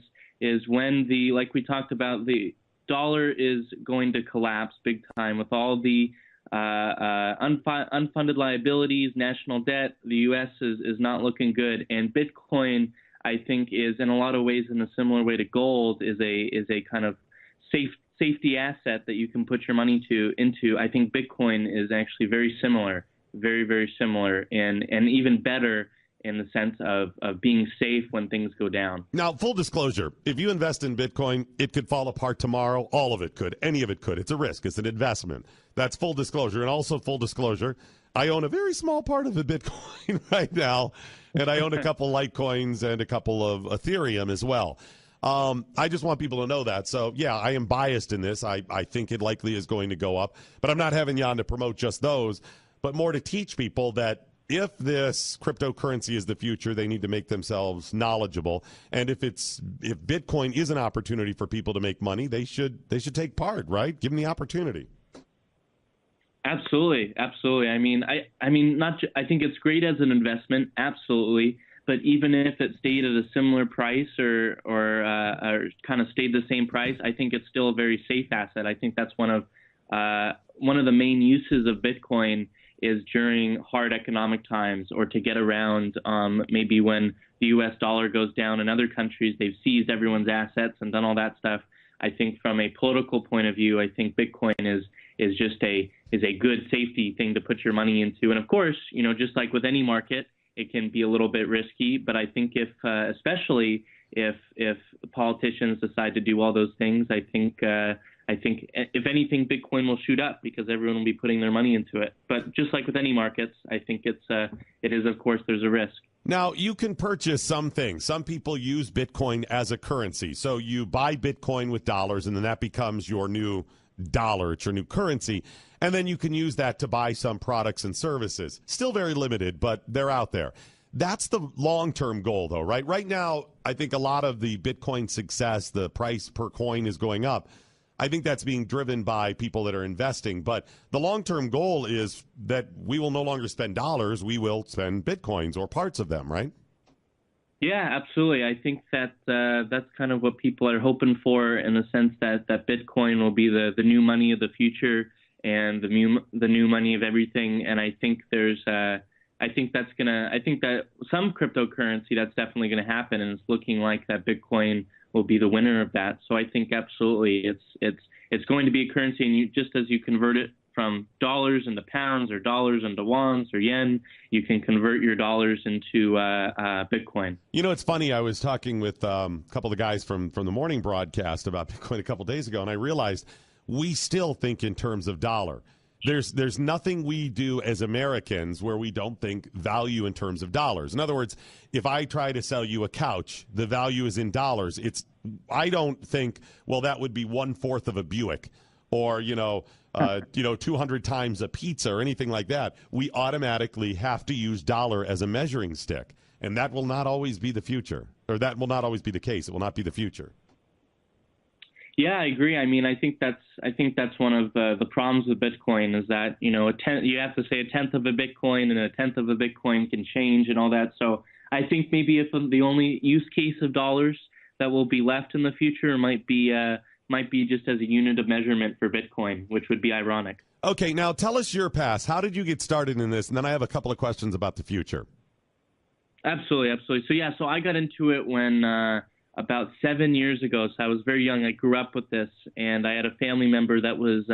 when like we talked about, the dollar is going to collapse big time with all the unfunded liabilities, national debt. The U.S. is not looking good, and Bitcoin, I think, is in a lot of ways in a similar way to gold, is a kind of safety asset that you can put your money into. I think Bitcoin is actually very similar, very, very similar, and even better in the sense of being safe when things go down. Now, full disclosure, if you invest in Bitcoin, it could fall apart tomorrow. All of it could. Any of it could. It's a risk. It's an investment. That's full disclosure. And also full disclosure, I own a very small part of the Bitcoin right now, and I own a couple Litecoins and a couple of Ethereum as well. I just want people to know that. So, yeah, I am biased in this. I think it likely is going to go up. But I'm not having you on to promote just those, but more to teach people that if this cryptocurrency is the future, they need to make themselves knowledgeable. And if Bitcoin is an opportunity for people to make money, they should take part, right? Give them the opportunity. Absolutely, absolutely. I think it's great as an investment, absolutely. But even if it stayed at a similar price or kind of stayed the same price, I think it's still a very safe asset. I think that's one of the main uses of Bitcoin is during hard economic times, or to get around maybe when the U.S. dollar goes down in other countries, they've seized everyone's assets and done all that stuff. I think from a political point of view, I think Bitcoin is just a good safety thing to put your money into. And of course, just like with any market, it can be a little bit risky. But I think especially if politicians decide to do all those things, I think if anything, Bitcoin will shoot up because everyone will be putting their money into it. But just like with any markets, I think it is, of course, there's a risk. Now, you can purchase some things. Some people use Bitcoin as a currency. So you buy Bitcoin with dollars, and then that becomes your new dollar. It's your new currency. And then you can use that to buy some products and services. Still very limited, but they're out there. That's the long-term goal, though, right? Right now, I think a lot of the Bitcoin success, the price per coin is going up. I think that's being driven by people that are investing. But the long-term goal is that we will no longer spend dollars. We will spend Bitcoins or parts of them, right? Yeah, absolutely. I think that that's kind of what people are hoping for, in the sense that Bitcoin will be the new money of the future and the new money of everything. And I think that some cryptocurrency, that's definitely going to happen, and it's looking like that Bitcoin will be the winner of that. So I think absolutely it's going to be a currency, and just as you convert it from dollars into pounds, or dollars into wons or yen, you can convert your dollars into Bitcoin. It's funny. I was talking with a couple of the guys from the morning broadcast about Bitcoin a couple of days ago, and I realized we still think in terms of dollar. There's nothing we do as Americans where we don't think value in terms of dollars. In other words, if I try to sell you a couch, the value is in dollars. I don't think, well, that would be 1/4 of a Buick, or 200 times a pizza, or anything like that. We automatically have to use dollar as a measuring stick, and that will not always be the future, or that will not always be the case. It will not be the future. Yeah, I agree. I think that's one of the problems with Bitcoin, is that you have to say a tenth of a Bitcoin, and a tenth of a Bitcoin can change and all that. So I think maybe if the only use case of dollars that will be left in the future might be just as a unit of measurement for Bitcoin, which would be ironic. Okay, now tell us your past. How did you get started in this? And then I have a couple of questions about the future. Absolutely. So I got into it when about 7 years ago. So I was very young. I grew up with this, and I had a family member that was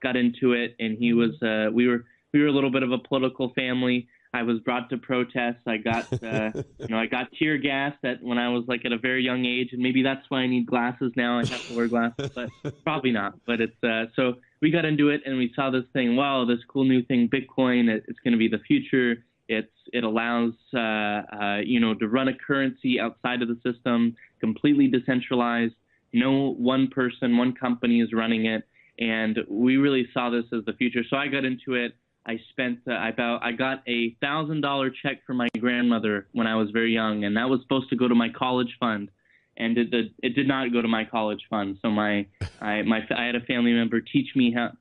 got into it, and he was we were a little bit of a political family. I was brought to protest. I got, I got tear gassed when I was like at a very young age, and maybe that's why I need glasses now. I have to wear glasses, but probably not. But it's so we got into it, and we saw this thing. Wow, this cool new thing, Bitcoin. It's going to be the future. It allows to run a currency outside of the system, completely decentralized. No one person, one company is running it, and we really saw this as the future. So I got into it. I spent I got a $1,000 check from my grandmother when I was very young, and that was supposed to go to my college fund, and it did not go to my college fund. So I had a family member teach me how to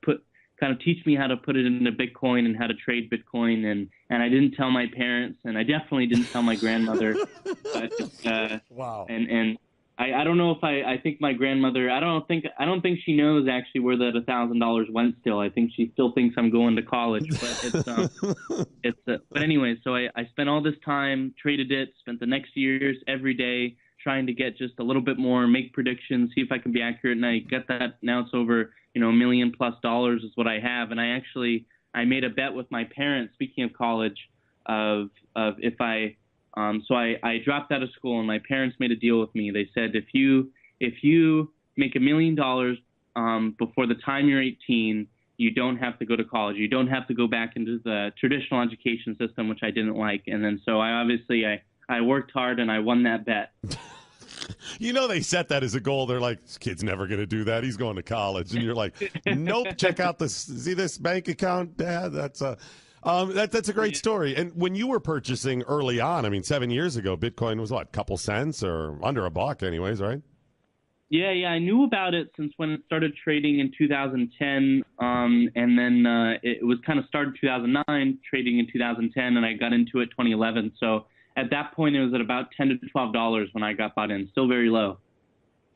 put it into Bitcoin and how to trade Bitcoin, and I didn't tell my parents, and I definitely didn't tell my grandmother. Wow. And I don't know if I think my grandmother, I don't think she knows actually where that $1,000 went still. I think she still thinks I'm going to college, but but anyway, so I spent all this time, traded it, spent the next years every day trying to get just a little bit more, make predictions, see if I can be accurate. And I get that now it's over, $1 million+ is what I have. And I made a bet with my parents, speaking of college, of if I dropped out of school, and my parents made a deal with me. They said, if you make $1 million before the time you're 18, you don't have to go to college. You don't have to go back into the traditional education system, which I didn't like. And then so I worked hard and I won that bet. They set that as a goal. They're like, this kid's never going to do that. He's going to college. And you're like, nope, check out this bank account, Dad? That's a great story. And when you were purchasing early on, 7 years ago, Bitcoin was what, a couple cents or under $1 anyways, right? Yeah. I knew about it since when it started trading in 2010. And then it was kind of started 2009, trading in 2010, and I got into it 2011. So at that point, it was at about $10 to $12 when I got bought in. Still very low.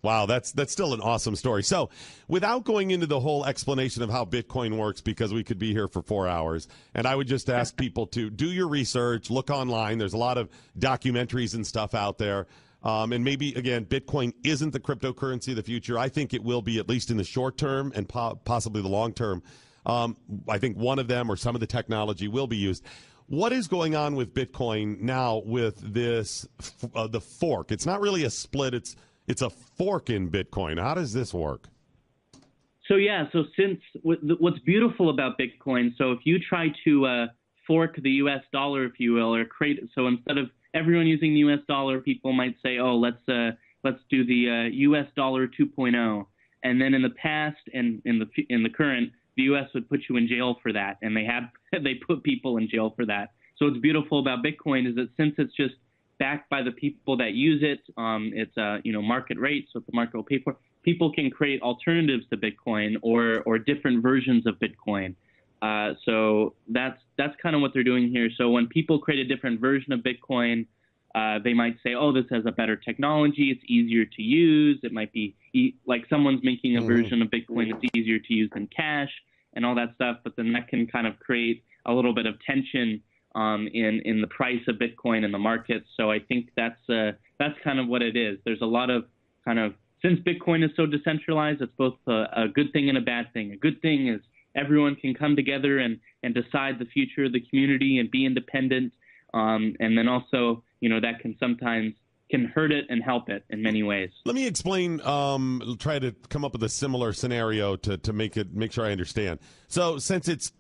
Wow, that's still an awesome story. So without going into the whole explanation of how Bitcoin works, because we could be here for 4 hours, and I would just ask people to do your research, look online. There's a lot of documentaries and stuff out there. And maybe, again, Bitcoin isn't the cryptocurrency of the future. I think it will be, at least in the short term and possibly the long term. I think one of them or some of the technology will be used. What is going on with Bitcoin now with this, the fork? It's not really a split. It's a fork in Bitcoin. How does this work? So since what's beautiful about Bitcoin, so if you try to fork the U.S. dollar, if you will, or so instead of everyone using the U.S. dollar, people might say, oh, let's do the U.S. dollar 2.0. And then in the past and in the current, the U.S. would put you in jail for that, and they put people in jail for that. So what's beautiful about Bitcoin is that since it's just backed by the people that use it, it's market rate, so the market will pay for. People can create alternatives to Bitcoin or different versions of Bitcoin. So that's kind of what they're doing here. So when people create a different version of Bitcoin, they might say, oh, this has a better technology. It's easier to use. It might be like someone's making a version of Bitcoin that's easier to use than cash and all that stuff. But then that can kind of create a little bit of tension in the price of Bitcoin in the market. So I think that's kind of what it is. There's a lot of since Bitcoin is so decentralized, it's both a good thing and a bad thing. A good thing is everyone can come together and decide the future of the community and be independent. And then also, that can sometimes hurt it and help it in many ways. Let me explain, try to come up with a similar scenario to make sure I understand. So since it's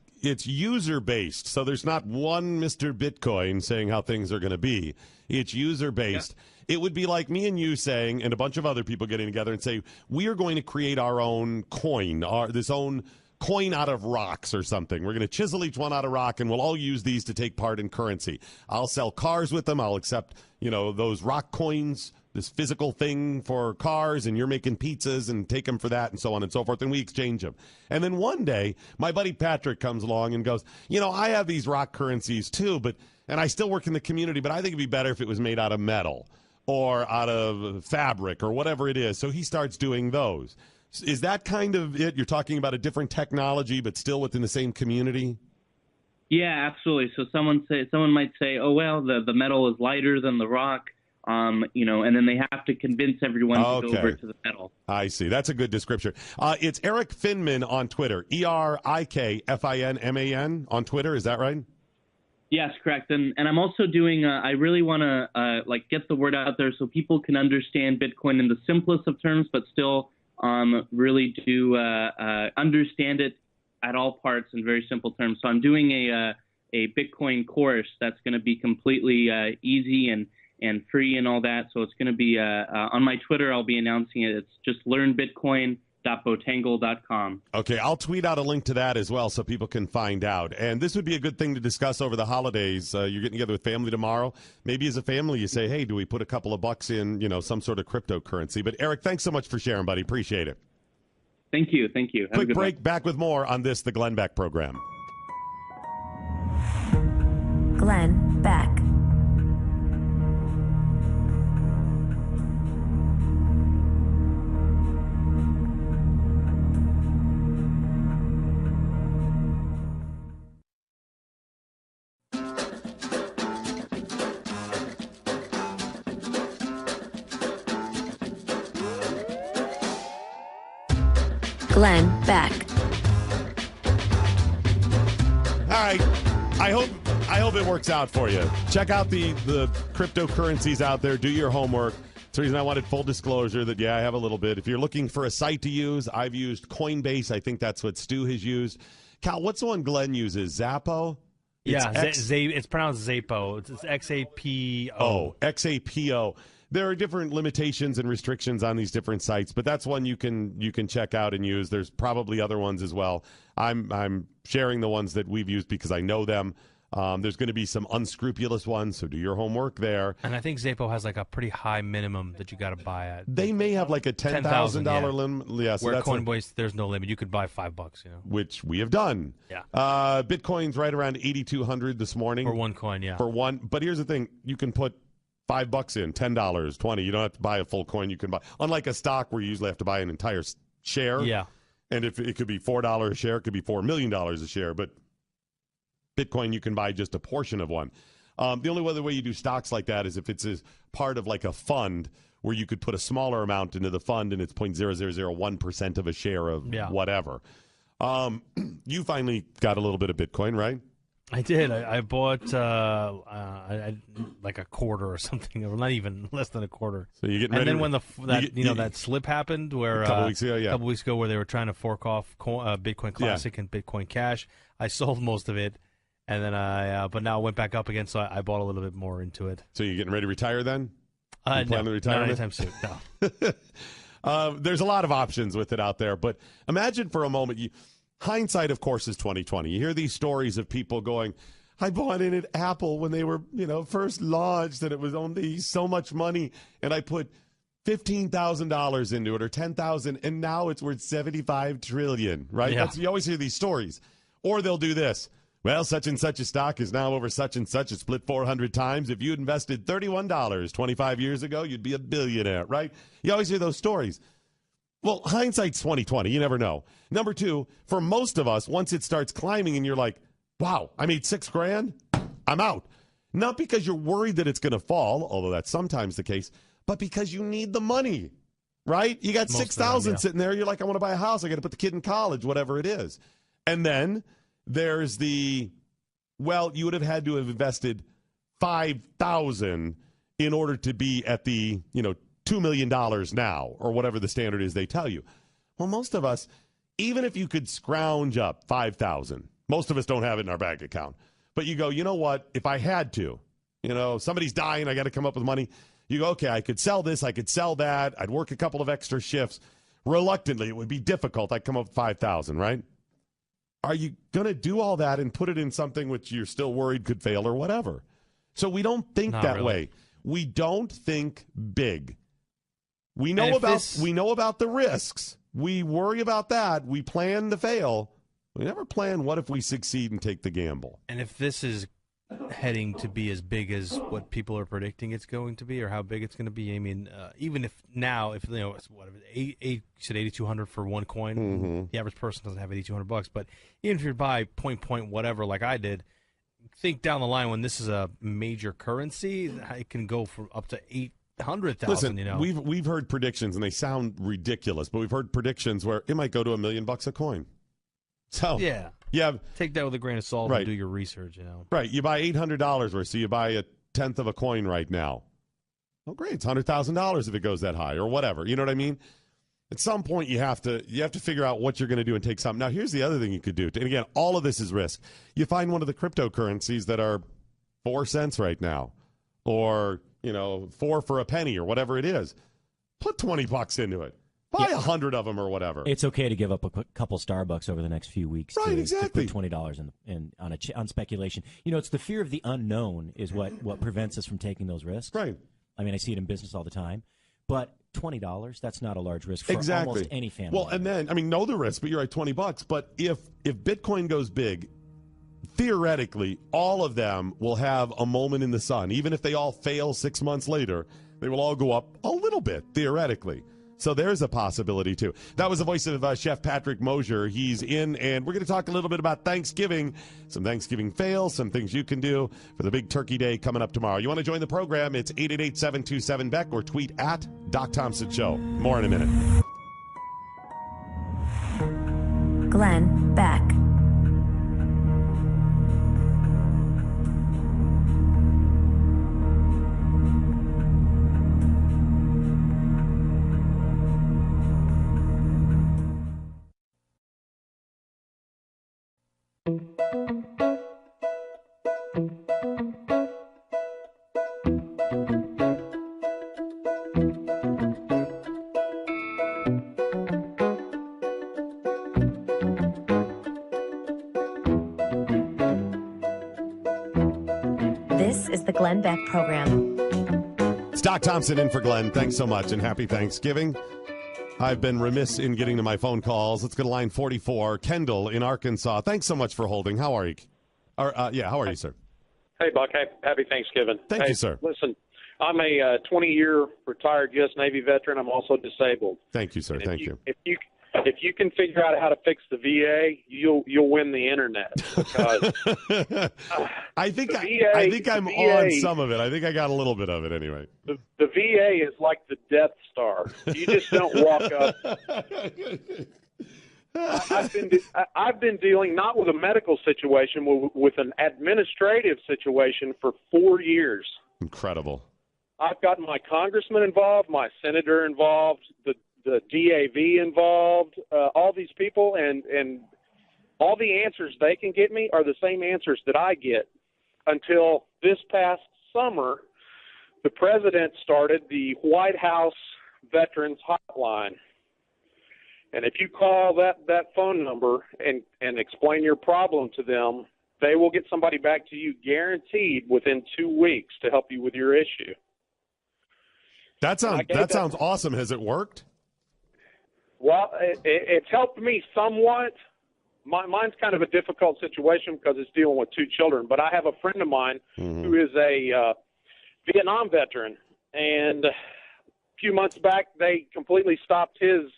user-based, so there's not one Mr. Bitcoin saying how things are going to be. It's user-based. Yeah. It would be like me and you saying, and a bunch of other people getting together and say, we are going to create our own coin, this own coin out of rocks or something. We're going to chisel each one out of rock, and we'll all use these to take part in currency. I'll sell cars with them. I'll accept, those rock coins, this physical thing for cars, and you're making pizzas and take them for that and so on and so forth, and we exchange them. And then one day, my buddy Patrick comes along and goes, I have these rock currencies too, and I still work in the community, but I think it'd be better if it was made out of metal or out of fabric or whatever it is. So he starts doing those. Is that kind of it? You're talking about a different technology, but still within the same community? Yeah, absolutely. So someone might say, oh, well, the metal is lighter than the rock, and then they have to convince everyone to go over to the metal. I see. That's a good description. It's Eric Finman on Twitter, ErikFinman on Twitter. Is that right? Yes, correct. And I'm also doing, I really want to get the word out there so people can understand Bitcoin in the simplest of terms, but still really do understand it at all parts in very simple terms. So I'm doing a Bitcoin course that's going to be completely easy and free and all that. So it's going to be on my Twitter. I'll be announcing it. It's just learnbitcoin.botangle.com. Okay, I'll tweet out a link to that as well so people can find out. And this would be a good thing to discuss over the holidays. You're getting together with family tomorrow. Maybe as a family you say, hey, do we put a couple of bucks in, some sort of cryptocurrency? But Eric, thanks so much for sharing, buddy. Appreciate it. Thank you. Have Quick a good break. one. Back with more on this, the Glenn Beck program. Glenn Beck. Glenn Beck. All right. I hope it works out for you. Check out the cryptocurrencies out there. Do your homework. That's the reason I wanted full disclosure that, I have a little bit. If you're looking for a site to use, I've used Coinbase. I think that's what Stu has used. Cal, what's the one Glenn uses? Zappo? It's pronounced Zapo. It's X-A-P-O. Oh, X-A-P-O. There are different limitations and restrictions on these different sites, but that's one you can check out and use. There's probably other ones as well. I'm sharing the ones that we've used because I know them. There's going to be some unscrupulous ones, so do your homework there. And I think Zapo has like a pretty high minimum that you got to buy at. They may have like a $10,000 limit. Yeah, so where Coinbase, there's no limit. You could buy $5, which we have done. Yeah. Bitcoin's right around 8,200 this morning for one coin. Yeah. For one, but here's the thing: you can put $5 in, $10, $20. You don't have to buy a full coin. You can buy, unlike a stock where you usually have to buy an entire share. Yeah. And if it could be $4 a share, it could be $4 million a share. But Bitcoin, you can buy just a portion of one. The only other way you do stocks like that is if it's as part of like a fund where you could put a smaller amount into the fund and it's 0.0001% of a share of whatever. You finally got a little bit of Bitcoin, right? I did. I bought like a quarter or something, or not even less than a quarter. So you getting ready? And then when that slip happened, where a couple weeks ago, where they were trying to fork off Bitcoin Classic and Bitcoin Cash, I sold most of it, and then but now it went back up again, so I bought a little bit more into it. So you getting ready to retire then? No, not anytime soon. No. There's a lot of options with it out there, but imagine for a moment hindsight, of course, is 2020. You hear these stories of people going, I bought in at Apple when they were, first launched, and it was only so much money, and I put $15,000 into it or $10,000, and now it's worth $75 trillion, right? Yeah. You always hear these stories. Or they'll do this. Well, such and such a stock is now over such and such. It's split 400 times. If you invested $31 25 years ago, you'd be a billionaire, right? You always hear those stories. Well, hindsight's 2020. You never know. Number two, for most of us, once it starts climbing and you're like, wow, I made $6,000, I'm out. Not because you're worried that it's going to fall, although that's sometimes the case, but because you need the money, right? You got $6,000 sitting there. You're like, I want to buy a house. I got to put the kid in college, whatever it is. And then there's you would have had to have invested $5,000 in order to be at the, $2 million now, or whatever the standard is they tell you. Well, most of us, even if you could scrounge up $5,000, most of us don't have it in our bank account. But you go, you know what? If I had to, somebody's dying, I got to come up with money. You go, okay, I could sell this, I could sell that. I'd work a couple of extra shifts. Reluctantly, it would be difficult. I'd come up with $5,000, right? Are you going to do all that and put it in something which you're still worried could fail or whatever? So we don't think that way. We don't think big. We know about the risks. We worry about that. We plan to fail. We never plan what if we succeed and take the gamble. And if this is heading to be as big as what people are predicting it's going to be, or how big it's going to be, I mean, even if now, if it's whatever, you said 8,200 for one coin, the average person doesn't have $8,200, but even if you buy point whatever, like I did, think down the line when this is a major currency, it can go for up to 800,000. Listen, we've heard predictions, and they sound ridiculous, but we've heard predictions where it might go to $1 million a coin. So Yeah. yeah, Take that with a grain of salt Right. and do your research, you know. right. You buy $800 worth, so you buy a tenth of a coin right now. Oh, great! It's $100,000 if it goes that high, or whatever. You know what I mean? At some point, you have to figure out what you're going to do and take something. Now, here's the other thing you could do. And again, all of this is risk. You find one of the cryptocurrencies that are 4 cents right now, or 4 for a penny, or whatever it is. Put $20 into it. Buy 100 of them or whatever. It's okay to give up a couple Starbucks over the next few weeks. Right, exactly. To put $20 on speculation. It's the fear of the unknown is what prevents us from taking those risks. Right. I mean, I see it in business all the time. But $20, that's not a large risk for Exactly. almost any family. Well, and then, know the risk, but you're right, $20. But if Bitcoin goes big, theoretically, all of them will have a moment in the sun. Even if they all fail 6 months later, they will all go up a little bit, theoretically. So there's a possibility, too. That was the voice of Chef Patrick Mosier. He's in, and we're going to talk a little bit about Thanksgiving, some Thanksgiving fails, some things you can do for the big turkey day coming up tomorrow. You want to join the program? It's 888-727-BECK or tweet at Doc Thompson Show. More in a minute. Glenn Beck. This is the Glenn Beck Program. It's Doc Thompson in for Glenn. Thanks so much, and happy Thanksgiving. I've been remiss in getting to my phone calls. Let's go to line 44. Kendall in Arkansas. Thanks so much for holding. How are you? How are you, sir? Hey, Buck. Happy Thanksgiving. Thank you, sir. Listen, I'm a 20-year retired U.S. Navy veteran. I'm also disabled. Thank you, sir. And Thank you. If you can figure out how to fix the VA, you'll win the internet. Because, I think I'm VA, on some of it. I think I got a little bit of it anyway. The VA is like the Death Star. You just don't walk up. I've been dealing not with a medical situation, with an administrative situation for 4 years. Incredible. I've gotten my congressman involved, my senator involved, the DAV involved, all these people, and all the answers they can get me are the same answers that I get until this past summer. The president started the White House Veterans Hotline. And if you call that phone number and explain your problem to them, they will get somebody back to you guaranteed within 2 weeks to help you with your issue. That sounds awesome. Has it worked? Well, it's helped me somewhat. Mine's kind of a difficult situation because it's dealing with 2 children. But I have a friend of mine who is a Vietnam veteran. And a few months back, they completely stopped his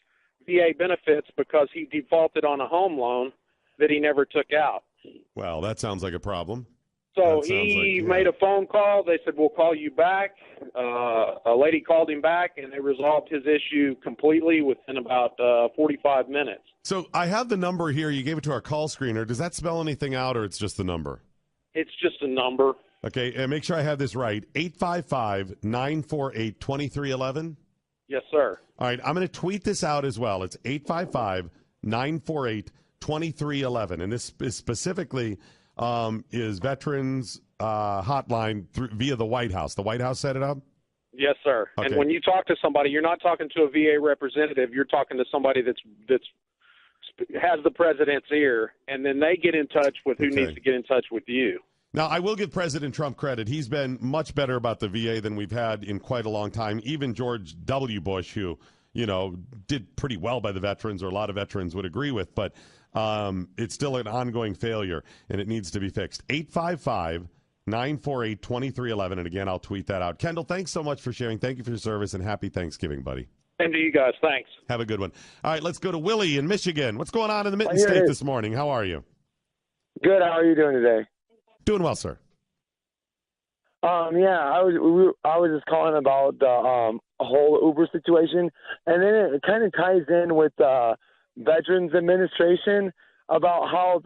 VA benefits because he defaulted on a home loan that he never took out. Well, that sounds like a problem. So he made a phone call. They said, we'll call you back. A lady called him back, and they resolved his issue completely within about 45 minutes. So I have the number here. You gave it to our call screener. Does that spell anything out, or it's just the number? It's just a number. Okay, and make sure I have this right. 855-948-2311? Yes, sir. All right, I'm going to tweet this out as well. It's 855-948-2311. And this is specifically is Veterans Hotline via the White House. The White House set it up? Yes, sir. Okay. And when you talk to somebody, you're not talking to a VA representative. You're talking to somebody that's has the president's ear, and then they get in touch with who needs to get in touch with you. Now, I will give President Trump credit. He's been much better about the VA than we've had in quite a long time. Even George W. Bush, who, did pretty well by the veterans, or a lot of veterans would agree with, but it's still an ongoing failure, and it needs to be fixed. 855-948-2311, and again, I'll tweet that out. Kendall, thanks so much for sharing. Thank you for your service, and happy Thanksgiving, buddy. And to you guys, thanks. Have a good one. All right, let's go to Willie in Michigan. What's going on in the Mitten State this morning? How are you? Good. How are you doing today? Doing well, sir. I was just calling about the whole Uber situation, and then it kind of ties in with Veterans Administration. about how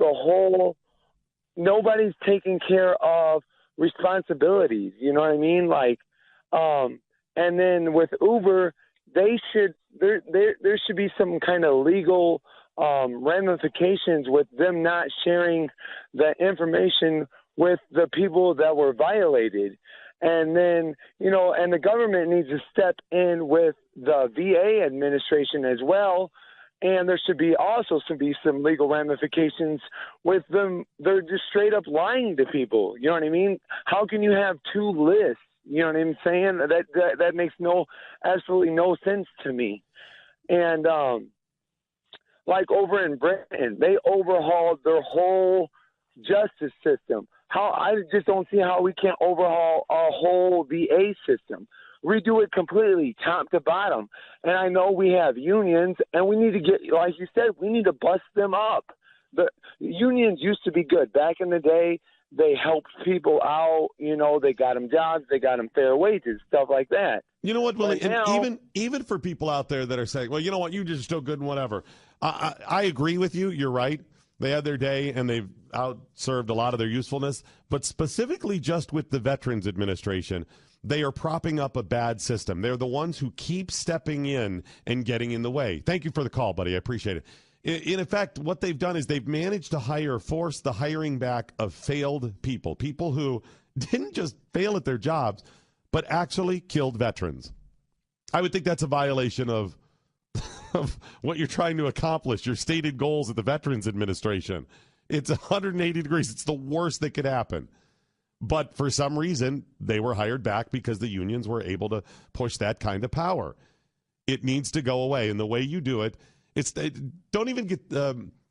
nobody's taking care of responsibilities. You know what I mean? Like, and then with Uber, there should be some kind of legal ramifications with them not sharing the information with the people that were violated. And then, and the government needs to step in with the VA administration as well. And there should be some legal ramifications with them. They're just straight up lying to people. You know what I mean? How can you have two lists? You know what I'm saying? That makes absolutely no sense to me. And like over in Britain, they overhauled their whole justice system. I just don't see how we can't overhaul our whole VA system. Redo it completely, top to bottom. And I know we have unions, and we need to get, like you said, we need to bust them up. The unions used to be good. Back in the day, they helped people out. They got them jobs, they got them fair wages, stuff like that. You know what, Willie? Now, even for people out there that are saying, well, you know what, you just still good and whatever. I agree with you. You're right. They had their day, and they've outserved a lot of their usefulness. But specifically just with the Veterans Administration, they are propping up a bad system. They're the ones who keep stepping in and getting in the way. Thank you for the call, buddy. I appreciate it. In effect, what they've done is they've managed to force the hiring back of failed people who didn't just fail at their jobs, but actually killed veterans. I would think that's a violation of what you're trying to accomplish, your stated goals at the Veterans Administration. It's 180 degrees. It's the worst that could happen. But for some reason, they were hired back because the unions were able to push that kind of power. It needs to go away. And the way you do it, don't even get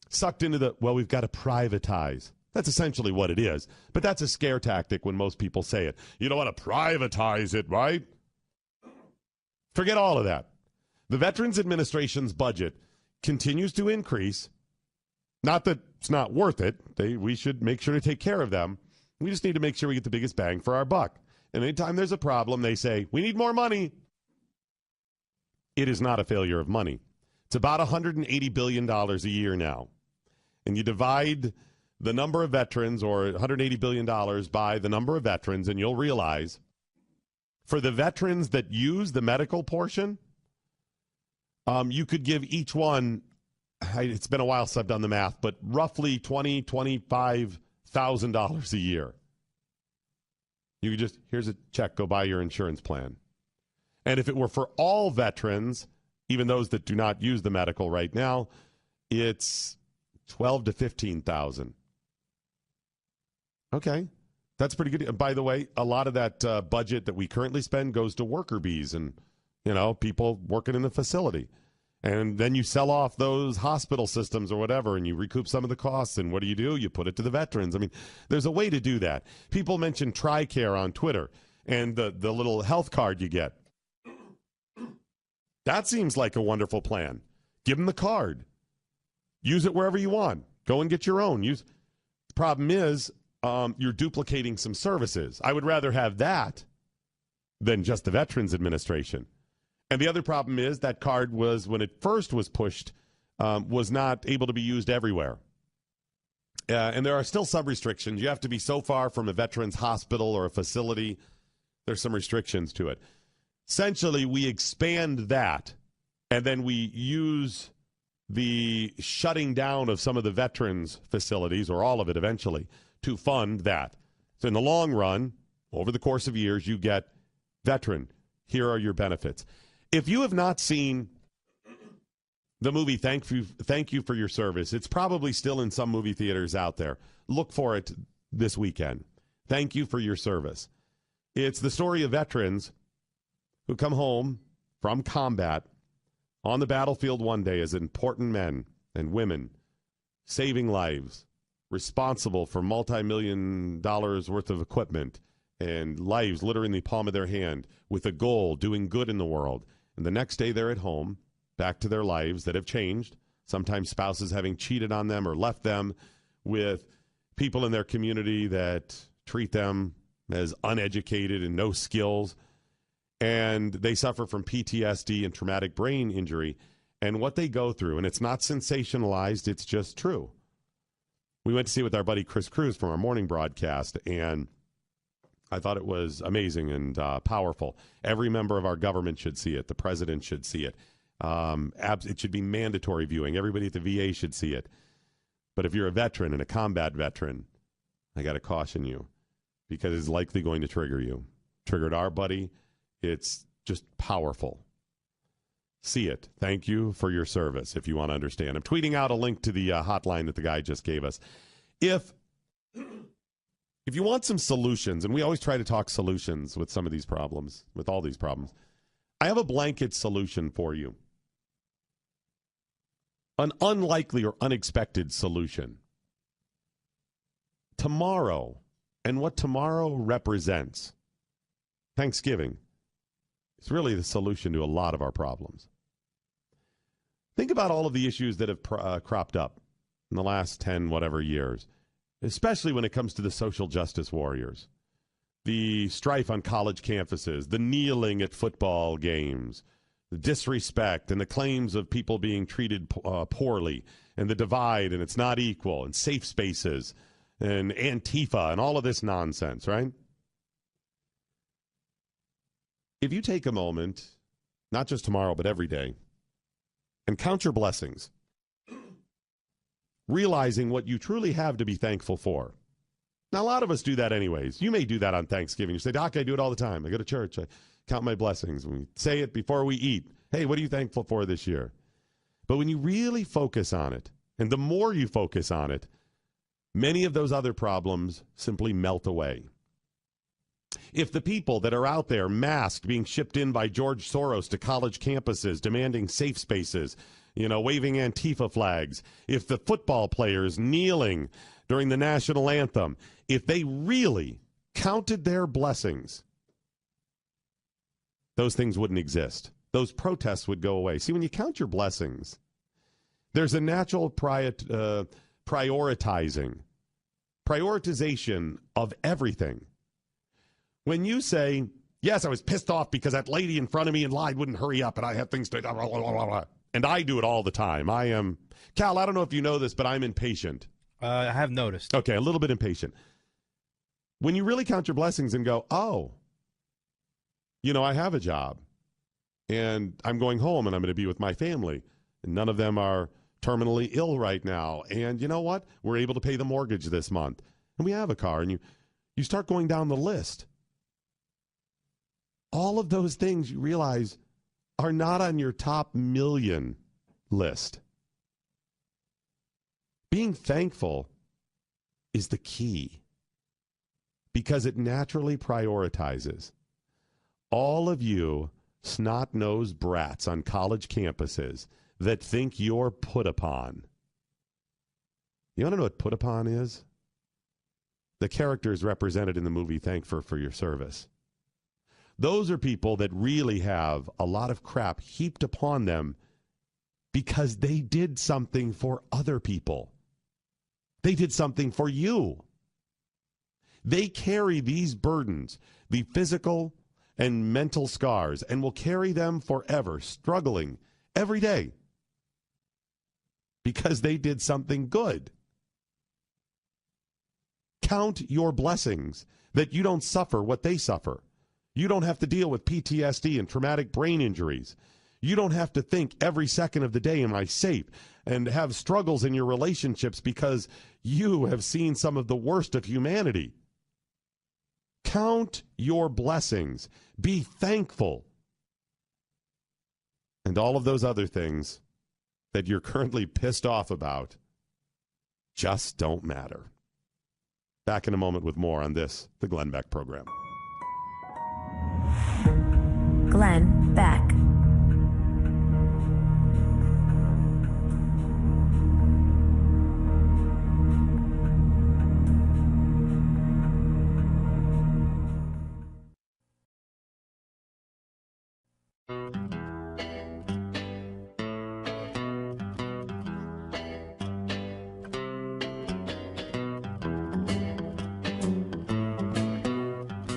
sucked into we've got to privatize. That's essentially what it is. But that's a scare tactic when most people say it. You don't want to privatize it, right? Forget all of that. The Veterans Administration's budget continues to increase. Not that it's not worth it. We should make sure to take care of them. We just need to make sure we get the biggest bang for our buck. And anytime there's a problem, they say, we need more money. It is not a failure of money. It's about $180 billion a year now. And you divide the number of veterans, or $180 billion by the number of veterans, and you'll realize for the veterans that use the medical portion, you could give each one, it's been a while since I've done the math, but roughly $25,000 a year. You could just, here's a check, go buy your insurance plan. And if it were for all veterans, even those that do not use the medical right now, it's $12,000 to $15,000. Okay, that's pretty good. By the way, a lot of that budget that we currently spend goes to worker bees and people working in the facility. And then you sell off those hospital systems or whatever, and you recoup some of the costs. And what do? You put it to the veterans. I mean, there's a way to do that. People mention TRICARE on Twitter and the little health card you get. That seems like a wonderful plan. Give them the card. Use it wherever you want. Go and get your own. The problem is you're duplicating some services. I would rather have that than just the Veterans Administration. And the other problem is that card was, when it first was pushed, was not able to be used everywhere. And there are still some restrictions. You have to be so far from a veterans hospital or a facility. There's some restrictions to it. Essentially, we expand that, and then we use the shutting down of some of the veterans facilities, or all of it eventually, to fund that. So in the long run, over the course of years, you get veteran. Here are your benefits. If you have not seen the movie Thank You for Your Service, it's probably still in some movie theaters out there. Look for it this weekend. Thank You for Your Service. It's the story of veterans who come home from combat on the battlefield one day as important men and women, saving lives, responsible for multi-million dollars worth of equipment, and lives literally in the palm of their hand, with a goal, doing good in the world. And the next day they're at home, back to their lives that have changed, sometimes spouses having cheated on them or left them, with people in their community that treat them as uneducated and no skills. And they suffer from PTSD and traumatic brain injury. And what they go through, and it's not sensationalized, it's just true. We went to see it with our buddy Chris Cruz from our morning broadcast, and I thought it was amazing and powerful. Every member of our government should see it. The president should see it. It should be mandatory viewing. Everybody at the VA should see it. But if you're a veteran and a combat veteran, I got to caution you because it's likely going to trigger you. Triggered our buddy. It's just powerful. See it. Thank you for your service, if you want to understand. I'm tweeting out a link to the hotline that the guy just gave us. If you want some solutions, and we always try to talk solutions with some of these problems, with all these problems, I have a blanket solution for you. An unlikely or unexpected solution. Tomorrow, and what tomorrow represents, Thanksgiving, is really the solution to a lot of our problems. Think about all of the issues that have cropped up in the last 10 whatever years, especially when it comes to the social justice warriors. The strife on college campuses, the kneeling at football games, the disrespect and the claims of people being treated poorly, and the divide, and it's not equal, and safe spaces, and Antifa, and all of this nonsense, right? If you take a moment, not just tomorrow, but every day, and count your blessings, realizing what you truly have to be thankful for. Now, a lot of us do that anyways. You may do that on Thanksgiving. You say, Doc, I do it all the time. I go to church. I count my blessings. We say it before we eat. Hey, what are you thankful for this year? But when you really focus on it, and the more you focus on it, many of those other problems simply melt away. If the people that are out there masked being shipped in by George Soros to college campuses demanding safe spaces, waving Antifa flags, if the football players kneeling during the national anthem, if they really counted their blessings, those things wouldn't exist. Those protests would go away. See, when you count your blessings, there's a natural prioritization of everything. When you say, yes, I was pissed off because that lady in front of me in line wouldn't hurry up and I have things to blah, blah, blah, blah, blah. And I do it all the time. I am, Cal, I don't know if you know this, but I'm impatient. I have noticed. Okay, a little bit impatient. When you really count your blessings and go, oh, I have a job and I'm going home and I'm going to be with my family. And none of them are terminally ill right now. And you know what? We're able to pay the mortgage this month. And we have a car. And you start going down the list. All of those things you realize are not on your top million list. Being thankful is the key because it naturally prioritizes. All of you snot-nosed brats on college campuses that think you're put upon. You want to know what put upon is? The characters represented in the movie Thank for Your Service. Those are people that really have a lot of crap heaped upon them because they did something for other people. They did something for you. They carry these burdens, the physical and mental scars, and will carry them forever, struggling every day because they did something good. Count your blessings that you don't suffer what they suffer. You don't have to deal with PTSD and traumatic brain injuries. You don't have to think every second of the day, am I safe? And have struggles in your relationships because you have seen some of the worst of humanity. Count your blessings. Be thankful. And all of those other things that you're currently pissed off about just don't matter. Back in a moment with more on this, the Glenn Beck Program. Glenn Beck.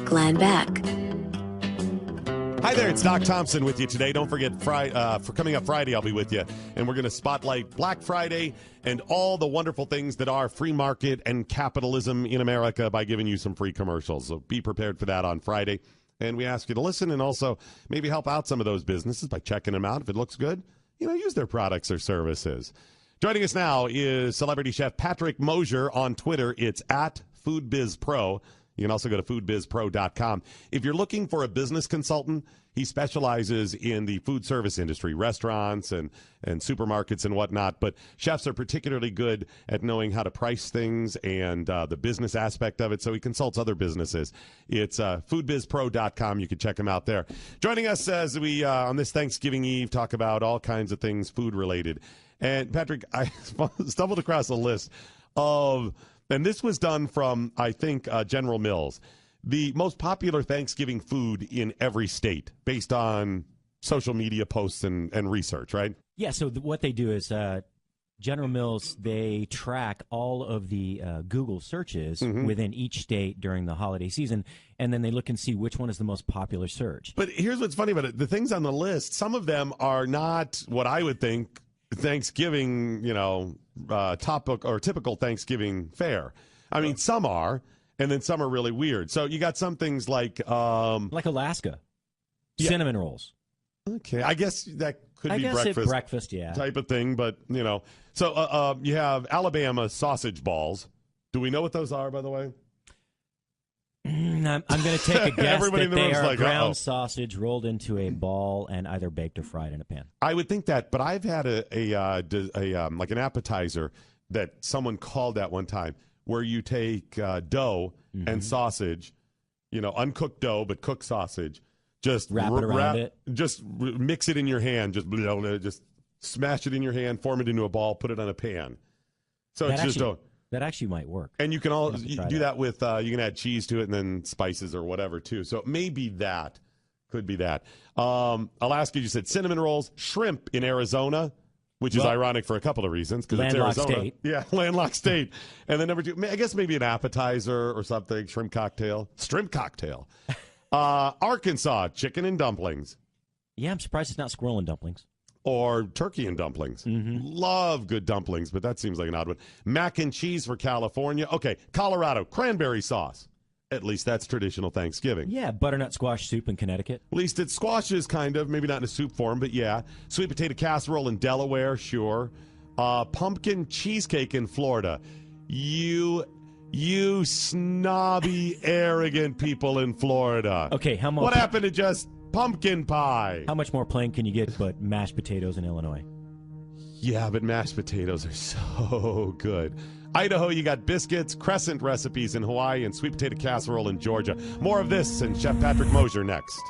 Glenn Beck. Hi there, it's Doc Thompson with you today. Don't forget, for coming up Friday, I'll be with you. And we're going to spotlight Black Friday and all the wonderful things that are free market and capitalism in America by giving you some free commercials. So be prepared for that on Friday. And we ask you to listen and also maybe help out some of those businesses by checking them out. If it looks good, use their products or services. Joining us now is celebrity chef Patrick Mosier on Twitter. It's at FoodBizPro. You can also go to foodbizpro.com. If you're looking for a business consultant, he specializes in the food service industry, restaurants and supermarkets and whatnot. But chefs are particularly good at knowing how to price things and the business aspect of it. So he consults other businesses. It's foodbizpro.com. You can check him out there. Joining us as we, on this Thanksgiving Eve, talk about all kinds of things food related. And Patrick, I stumbled across a list of... And this was done from, I think, General Mills. The most popular Thanksgiving food in every state based on social media posts and research, right? Yeah, so what they do is General Mills, they track all of the Google searches within each state during the holiday season, and then they look and see which one is the most popular search. But here's what's funny about it. The things on the list, some of them are not what I would think Thanksgiving, topic or typical Thanksgiving fare. I mean, some are, and then some are really weird. So you got some things like Alaska, cinnamon rolls. Okay, I guess that could be breakfast, yeah, type of thing. But so you have Alabama sausage balls. Do we know what those are, by the way? I'm going to take a guess Everybody that they are like, ground sausage rolled into a ball and either baked or fried in a pan. I would think that, but I've had a like an appetizer that someone called that one time, where you take dough and sausage, uncooked dough but cooked sausage, just wrap it around it, just mix it in your hand, just smash it in your hand, form it into a ball, put it on a pan. So it's just dough. That actually might work. And you can do that with, you can add cheese to it and then spices or whatever, too. So maybe that could be that. Alaska, you said cinnamon rolls, shrimp in Arizona, which is ironic for a couple of reasons. Because it's Arizona. State. Yeah, landlocked state. And then number two, I guess maybe an appetizer or something, shrimp cocktail. Arkansas, chicken and dumplings. Yeah, I'm surprised it's not squirrel and dumplings. Or turkey and dumplings. Love good dumplings, but that seems like an odd one. Mac and cheese for California. Okay, Colorado, cranberry sauce. At least that's traditional Thanksgiving. Yeah, butternut squash soup in Connecticut. At least it's squashes, kind of. Maybe not in a soup form, but yeah. Sweet potato casserole in Delaware, sure. Pumpkin cheesecake in Florida. You snobby, arrogant people in Florida. Okay, how much? What happened to just pumpkin pie? How much more plain can you get but mashed potatoes in Illinois? Yeah, but mashed potatoes are so good. Idaho, you got biscuits, crescent recipes in Hawaii, and sweet potato casserole in Georgia. More of this and Chef Patrick Mosier next.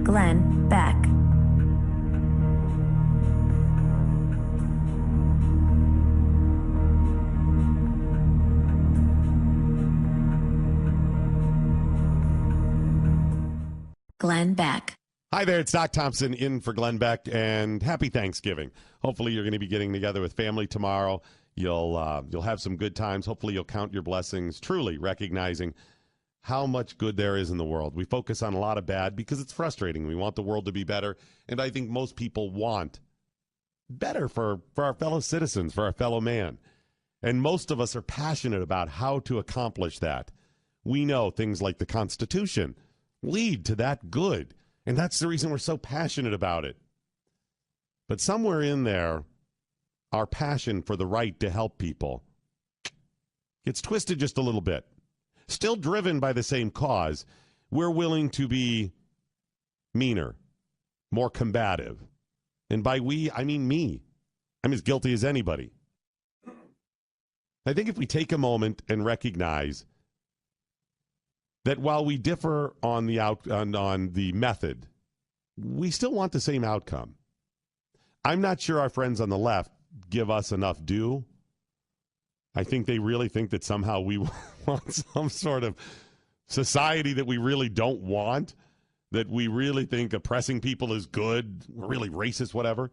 Glenn Beck. Glenn Beck. Hi there, it's Doc Thompson in for Glenn Beck, and happy Thanksgiving. Hopefully you're going to be getting together with family tomorrow. You'll have some good times. Hopefully you'll count your blessings, truly recognizing how much good there is in the world. We focus on a lot of bad because it's frustrating. We want the world to be better, and I think most people want better for our fellow citizens, for our fellow man. And most of us are passionate about how to accomplish that. We know things like the Constitution lead to that good. And that's the reason we're so passionate about it. But somewhere in there, our passion for the right to help people gets twisted just a little bit. Still driven by the same cause, we're willing to be meaner, more combative. And by we, I mean me. I'm as guilty as anybody. I think if we take a moment and recognize that while we differ on the method, we still want the same outcome. I'm not sure our friends on the left give us enough due. I think they really think that somehow we want some sort of society that we really don't want, that we really think oppressing people is good, we're really racist, whatever.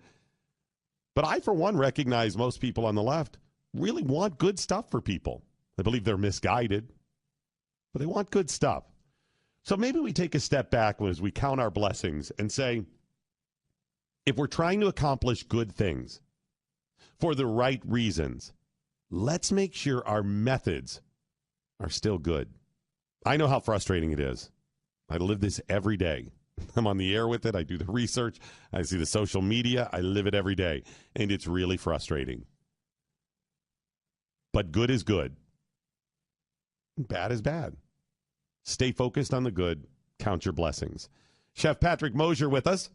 But I, for one, recognize most people on the left really want good stuff for people. I believe they're misguided, but they want good stuff. So maybe we take a step back as we count our blessings and say, if we're trying to accomplish good things for the right reasons, let's make sure our methods are still good. I know how frustrating it is. I live this every day. I'm on the air with it. I do the research. I see the social media. I live it every day. And it's really frustrating. But good is good. Bad is bad. Stay focused on the good. Count your blessings. Chef Patrick Mosier with us.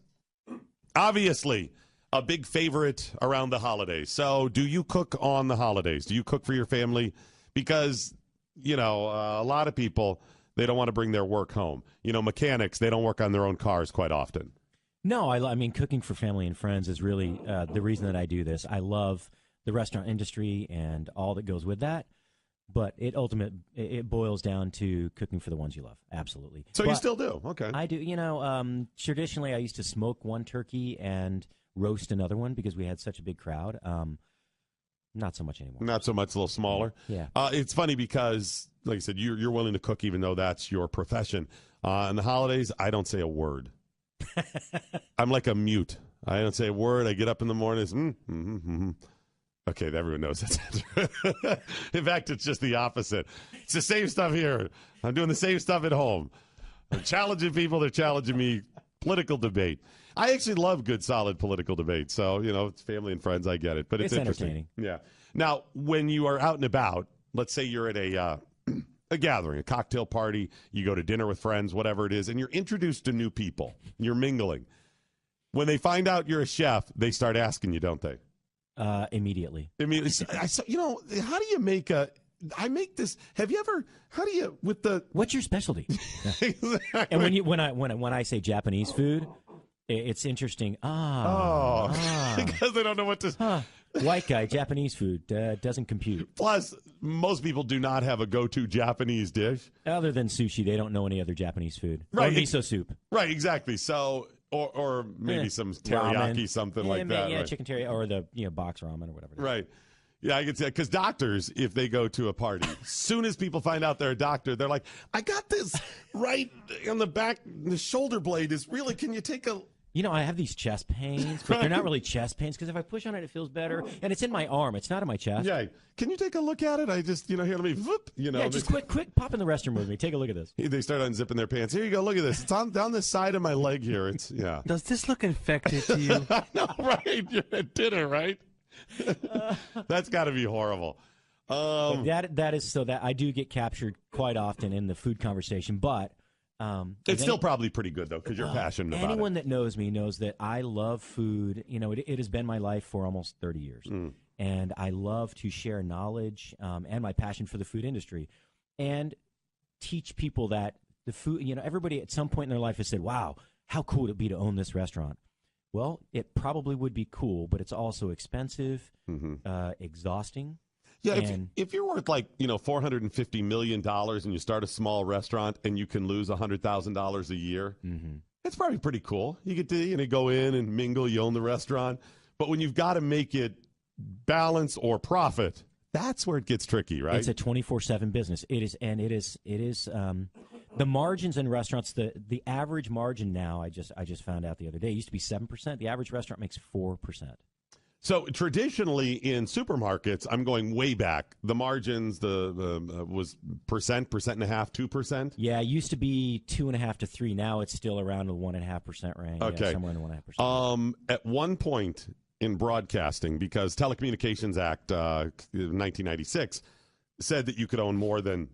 Obviously, a big favorite around the holidays. So do you cook on the holidays? Do you cook for your family? Because, a lot of people, they don't want to bring their work home. Mechanics, they don't work on their own cars quite often. No, I mean, cooking for family and friends is really the reason that I do this. I love the restaurant industry and all that goes with that. But it boils down to cooking for the ones you love. Absolutely. So you still do? Okay. I do. Traditionally, I used to smoke one turkey and roast another one because we had such a big crowd. Not so much anymore. Not so much, a little smaller. Yeah. It's funny because, like I said, you're willing to cook even though that's your profession. On the holidays, I don't say a word. I'm like a mute. I don't say a word. I get up in the morning. Okay, everyone knows that. In fact, it's just the opposite. It's the same stuff here. I'm doing the same stuff at home. I'm challenging people. They're challenging me. Political debate. I actually love good, solid political debate. So, it's family and friends. I get it. But it's interesting. Entertaining. Yeah. Now, when you are out and about, let's say you're at a gathering, a cocktail party, you go to dinner with friends, whatever it is, and you're introduced to new people. You're mingling. When they find out you're a chef, they start asking you, don't they? Immediately. How do you make I make this. Have you ever? How do you with the? What's your specialty? Exactly. And when I say Japanese food, it's interesting. Because they don't know what to. White guy, Japanese food doesn't compute. Plus, most people do not have a go-to Japanese dish other than sushi. They don't know any other Japanese food. Right. Or miso soup. Right. Exactly. So. Or maybe some teriyaki, ramen. something like that. Yeah, right. chicken teriyaki, or the box ramen or whatever. Right. Yeah, I can see that. Because doctors, if they go to a party, as soon as people find out they're a doctor, they're like, I got this right on the back, the shoulder blade is really, can you take a... I have these chest pains, but they're not really chest pains because if I push on it, it feels better. And it's in my arm. It's not in my chest. Yeah. Can you take a look at it? I just, here, let me, whoop, Yeah, just quick, pop in the restroom with me. Take a look at this. They start unzipping their pants. Here you go. Look at this. It's down the side of my leg here. It's, yeah. Does this look infected to you? I know, right? You're at dinner, right? That's got to be horrible. That is so that I do get captured quite often in the food conversation, but... it's still probably pretty good, though, because you're passionate about it. Anyone that knows me knows that I love food. It has been my life for almost 30 years. And I love to share knowledge and my passion for the food industry and teach people that the food, everybody at some point in their life has said, wow, how cool would it be to own this restaurant? Well, it probably would be cool, but it's also expensive, exhausting. Yeah, if you're worth $450 million and you start a small restaurant and you can lose $100,000 a year, it's probably pretty cool. You get to go in and mingle, you own the restaurant. But when you've got to make it balance or profit, that's where it gets tricky, right? It's a 24/7 business. It is the margins in restaurants. The average margin now, I just found out the other day, it used to be 7%. The average restaurant makes 4%. So traditionally in supermarkets, I'm going way back. The margins, was percent and a half, 2%. Yeah, it used to be 2.5 to 3. Now it's still around the 1.5% range. Okay, yeah, somewhere in the 1.5%. At one point in broadcasting, because Telecommunications Act 1996 said that you could own more than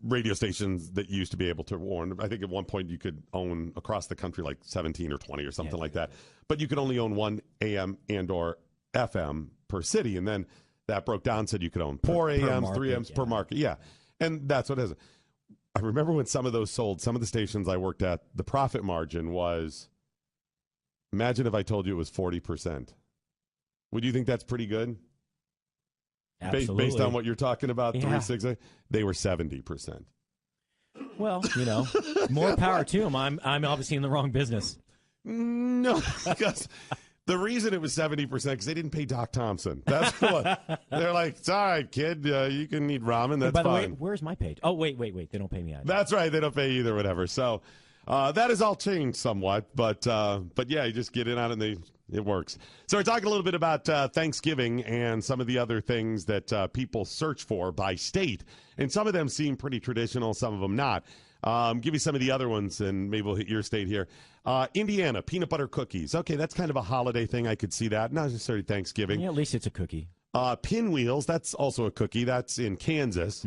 radio stations that you used to be able to own. I think at one point you could own across the country like 17 or 20 or something like that. But you could only own one AM and or FM per city. And then that broke down, said you could own 4 AMs, 3 AMs per market. Yeah. And that's what it is. I remember when some of those sold, some of the stations I worked at, the profit margin was, imagine if I told you it was 40%. Would you think that's pretty good? Absolutely. Based on what you're talking about, yeah. 360, they were 70%. Well, more power to them. I'm obviously in the wrong business. No, because The reason it was 70% because they didn't pay Doc Thompson. That's what they're like. It's all right, kid. You can eat ramen. That's by the fine. way, where's my page? Oh, wait. They don't pay me either. That's right. They don't pay either. Whatever. So that has all changed somewhat. But yeah, you just get in on it and it works. So we're talking a little bit about Thanksgiving and some of the other things that people search for by state, and some of them seem pretty traditional, some of them not. Give you some of the other ones, and maybe we'll hit your state here. Indiana, peanut butter cookies. Okay, that's kind of a holiday thing. I could see that. Not necessarily Thanksgiving. Yeah, at least it's a cookie. Pinwheels, that's also a cookie. That's in Kansas.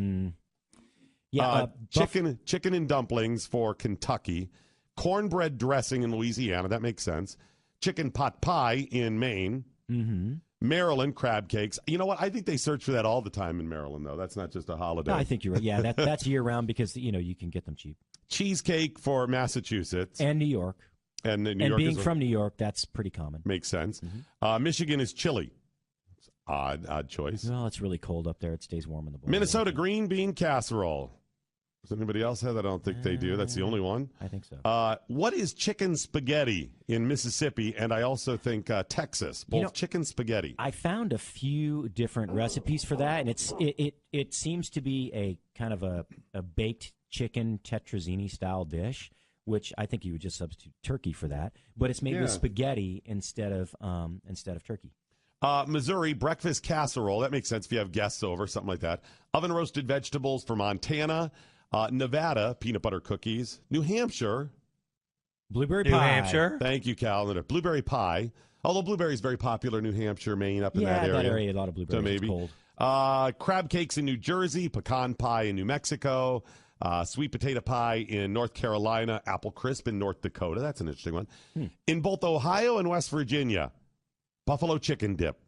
Yeah, chicken and dumplings for Kentucky. Cornbread dressing in Louisiana. That makes sense. Chicken pot pie in Maine. Mm-hmm. Maryland, crab cakes. You know what? I think they search for that all the time in Maryland, though. That's not just a holiday. No, I think you're right. Yeah, that's year-round because, you can get them cheap. Cheesecake for Massachusetts. And New York. And New York being from New York, that's pretty common. Makes sense. Mm-hmm. Michigan is chili. Odd choice. Well, it's really cold up there. It stays warm in the bowl. Minnesota green bean casserole. Does anybody else have that? I don't think they do. That's the only one. I think so. What is chicken spaghetti in Mississippi? And I also think Texas. Both chicken spaghetti. I found a few different recipes for that, and it seems to be a kind of a baked chicken tetrazzini style dish, which I think you would just substitute turkey for that. But it's made with spaghetti instead of turkey. Missouri, breakfast casserole. That makes sense if you have guests over, something like that. Oven roasted vegetables for Montana. Nevada, peanut butter cookies. New Hampshire. Blueberry pie. New Hampshire. Thank you, Cal. Blueberry pie. Although blueberry is very popular, New Hampshire, Maine, up in that area. Yeah, that area, a lot of blueberries. So maybe. It's cold. Crab cakes in New Jersey. Pecan pie in New Mexico. Sweet potato pie in North Carolina. Apple crisp in North Dakota. That's an interesting one. In both Ohio and West Virginia. Buffalo chicken dip.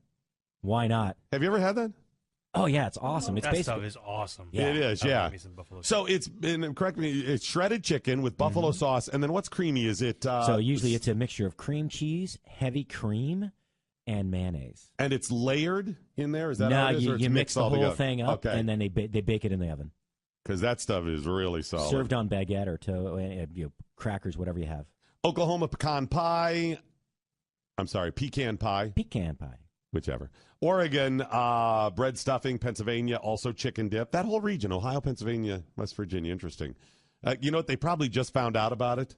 Why not? Have you ever had that? Oh, yeah, it's awesome. It's that basically stuff is awesome. Yeah. It is, yeah. So correct me, it's shredded chicken with buffalo sauce, and then what's creamy? Is it? So usually it's a mixture of cream cheese, heavy cream, and mayonnaise. And it's layered in there? Is that how it is? No, you mix the whole thing up, okay. And then they bake it in the oven. Because that stuff is really solid. Served on baguette or crackers, whatever you have. Oklahoma pecan pie. I'm sorry, pecan pie. Pecan pie. Whichever. Oregon, bread stuffing. Pennsylvania, also chicken dip. That whole region, Ohio, Pennsylvania, West Virginia, interesting. You know what? They probably just found out about it.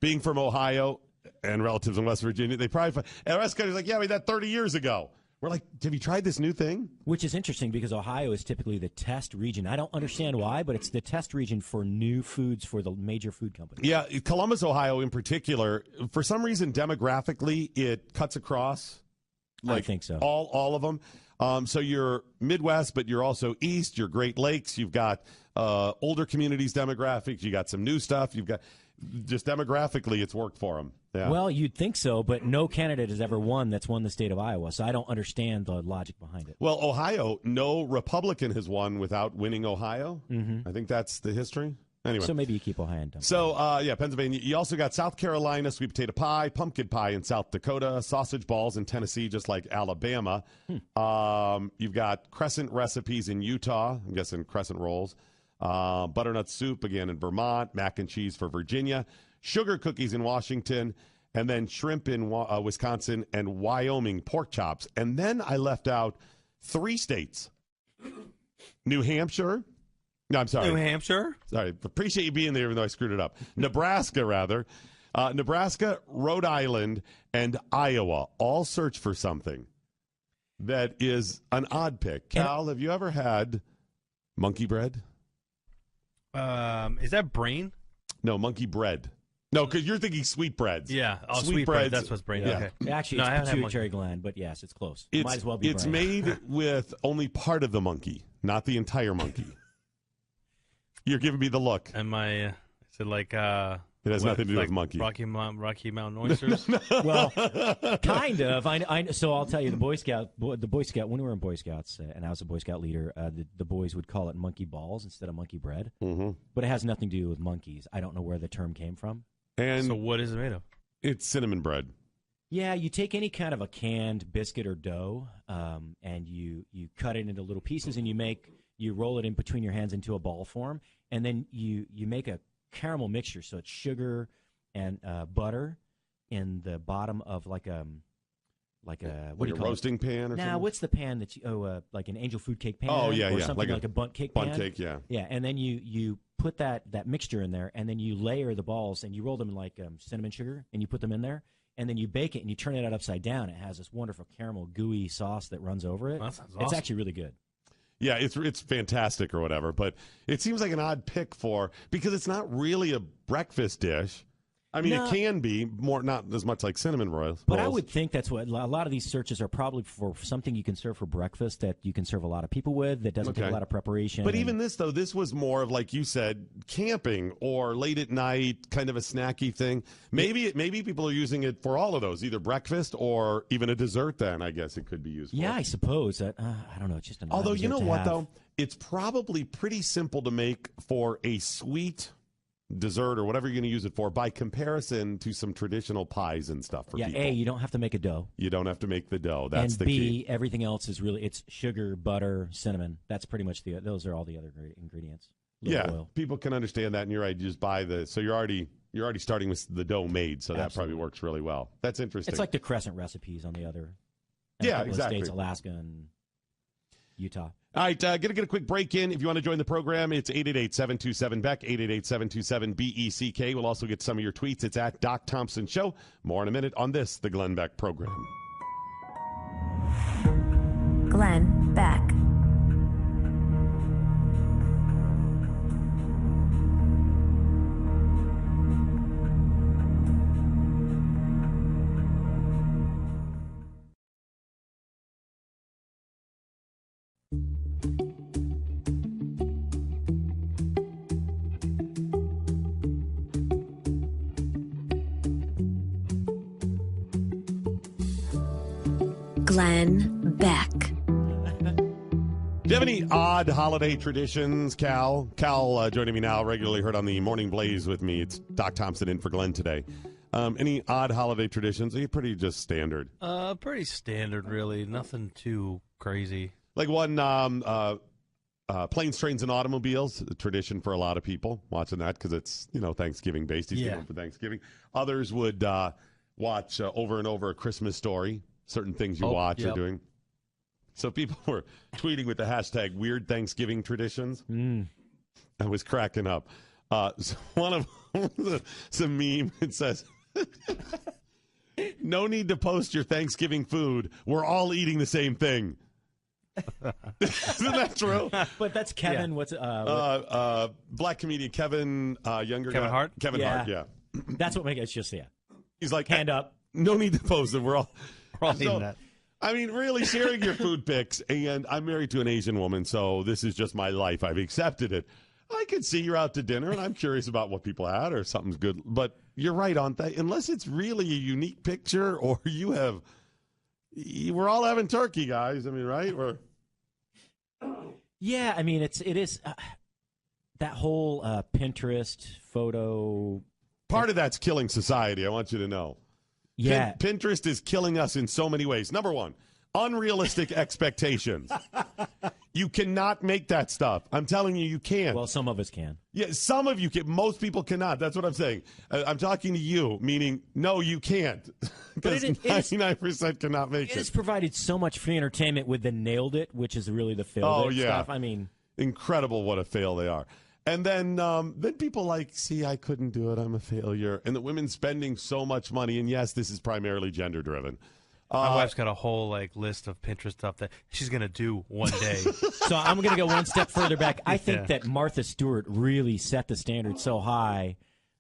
Being from Ohio and relatives in West Virginia, they probably and the rest of the country's like, yeah, we did that 30 years ago. We're like, have you tried this new thing? Which is interesting because Ohio is typically the test region. I don't understand why, but it's the test region for new foods for the major food companies. Yeah, Columbus, Ohio in particular, for some reason, demographically, it cuts across. I think so. All of them. So you're Midwest, but you're also East. You're Great Lakes. You've got older communities demographics. You got some new stuff. You've got just demographically, it's worked for them. Yeah. Well, you'd think so, but no candidate has ever won that's won the state of Iowa, so I don't understand the logic behind it. Well, Ohio, no Republican has won without winning Ohio. Mm-hmm. I think that's the history. Anyway. So maybe you keep Ohio and So, Pennsylvania. You also got South Carolina, sweet potato pie, pumpkin pie in South Dakota, sausage balls in Tennessee, just like Alabama. You've got crescent recipes in Utah. I'm guessing crescent rolls. Butternut soup, again, in Vermont. Mac and cheese for Virginia. Sugar cookies in Washington. And then shrimp in Wisconsin and Wyoming pork chops. And then I left out 3 states. New Hampshire. No, I'm sorry. New Hampshire? Sorry. Appreciate you being there, even though I screwed it up. Nebraska, rather. Nebraska, Rhode Island, and Iowa all search for something that is an odd pick. Cal, have you ever had monkey bread? Is that brain? No, monkey bread. No, because you're thinking sweetbreads. Yeah, sweet bread. That's what's brain. Yeah. Okay. Actually, it's pituitary gland, but yes, it's close. Might as well be It's brain. made with only part of the monkey, not the entire monkey. You're giving me the look. Am I? Is it like? It has nothing to do with monkey. Rocky Mountain oysters. Well, kind of. So I'll tell you, the Boy Scout, when we were in Boy Scouts, and I was a Boy Scout leader, the boys would call it monkey balls instead of monkey bread. Mm-hmm. But it has nothing to do with monkeys. I don't know where the term came from. And so what is it made of? It's cinnamon bread. Yeah, you take any kind of a canned biscuit or dough, and you cut it into little pieces, and you roll it in between your hands into a ball form, and then you make a caramel mixture. So it's sugar and butter in the bottom of like like a like a roasting pan or Nah, something? what's the pan that you like an angel food cake pan? Oh, yeah, or yeah, something like a bundt cake pan. Bundt cake, yeah. Yeah, and then you put that mixture in there, and then you layer the balls, and you roll them in like cinnamon sugar, and you put them in there, and then you bake it, and you turn it out upside down. It has this wonderful caramel gooey sauce that runs over it. That sounds It's awesome. actually really good. Yeah, it's fantastic or whatever, but it seems like an odd pick because it's not really a breakfast dish. I mean, No. it can be more, not as much like cinnamon rolls. But I would think that's what a lot of these searches are probably for something you can serve for breakfast that you can serve a lot of people with that doesn't take a lot of preparation. But even this, though, this was more of, like you said, camping or late at night, kind of a snacky thing. Maybe people are using it for all of those, either breakfast or even a dessert then, I guess it could be used for. Yeah, I suppose. I don't know. It's just another Although, you know dessert to what, have. though? It's probably pretty simple to make for a sweet dessert or whatever you're going to use it for by comparison to some traditional pies and stuff for people. A, you don't have to make a dough. You don't have to make the dough. That's and the B, key. everything else is really, it's sugar, butter, cinnamon. That's pretty much those are all the other ingredients. Yeah, Oil. people can understand that, and you're right. You just buy so you're already starting with the dough made, so that probably works really well. That's interesting. It's like the crescent recipes on the other. Yeah, a couple exactly. Of states, Alaska and Utah. All right, going to get a quick break in. If you want to join the program, it's 888-727-BECK, 888-727-BECK. We'll also get some of your tweets. It's at Doc Thompson Show. More in a minute on this, the Glenn Beck program. Glenn Beck. Glenn Beck. Do you have any odd holiday traditions, Cal? Cal joining me now, regularly heard on the Morning Blaze with me. It's Doc Thompson in for Glenn today. Any odd holiday traditions? Are you pretty just standard? Pretty standard, really. Nothing too crazy. Like one, planes, trains, and automobiles, a tradition for a lot of people watching that because it's, Thanksgiving based. He's doing for Thanksgiving. Others would watch over and over A Christmas Story, certain things you watch or doing. So people were tweeting with the hashtag Weird Thanksgiving Traditions. I was cracking up. So one of some meme, it says, "No need to post your Thanksgiving food. We're all eating the same thing." Isn't that true? But that's Kevin. Yeah. What's black comedian Kevin, younger Kevin guy. Hart? Kevin Hart, yeah. That's what makes it's just He's like, hand up. No need to post it. We're all eating that. I mean, really sharing your food pics, and I'm married to an Asian woman, so this is just my life. I've accepted it. I could see you're out to dinner, and I'm curious about what people had or something's good. But you're right on that. Unless it's really a unique picture or we're all having turkey, guys. I mean, right? Yeah, I mean, it is that whole Pinterest photo. Part of that's killing society, I want you to know. Yeah. Pinterest is killing us in so many ways. Number one, unrealistic expectations. You cannot make that stuff. I'm telling you, you can't. Well, some of us can. Yeah, some of you can. Most people cannot. That's what I'm saying. I'm talking to you, meaning, no, you can't. Because 99% cannot make it. It has provided so much free entertainment with the Nailed It, which is really the fail stuff. I mean, incredible what a fail they are. And then people see, I couldn't do it. I'm a failure. And the women spending so much money. And yes, this is primarily gender driven. My wife's got a whole list of Pinterest stuff that she's gonna do one day. So I'm gonna go one step further back. I think that Martha Stewart really set the standard so high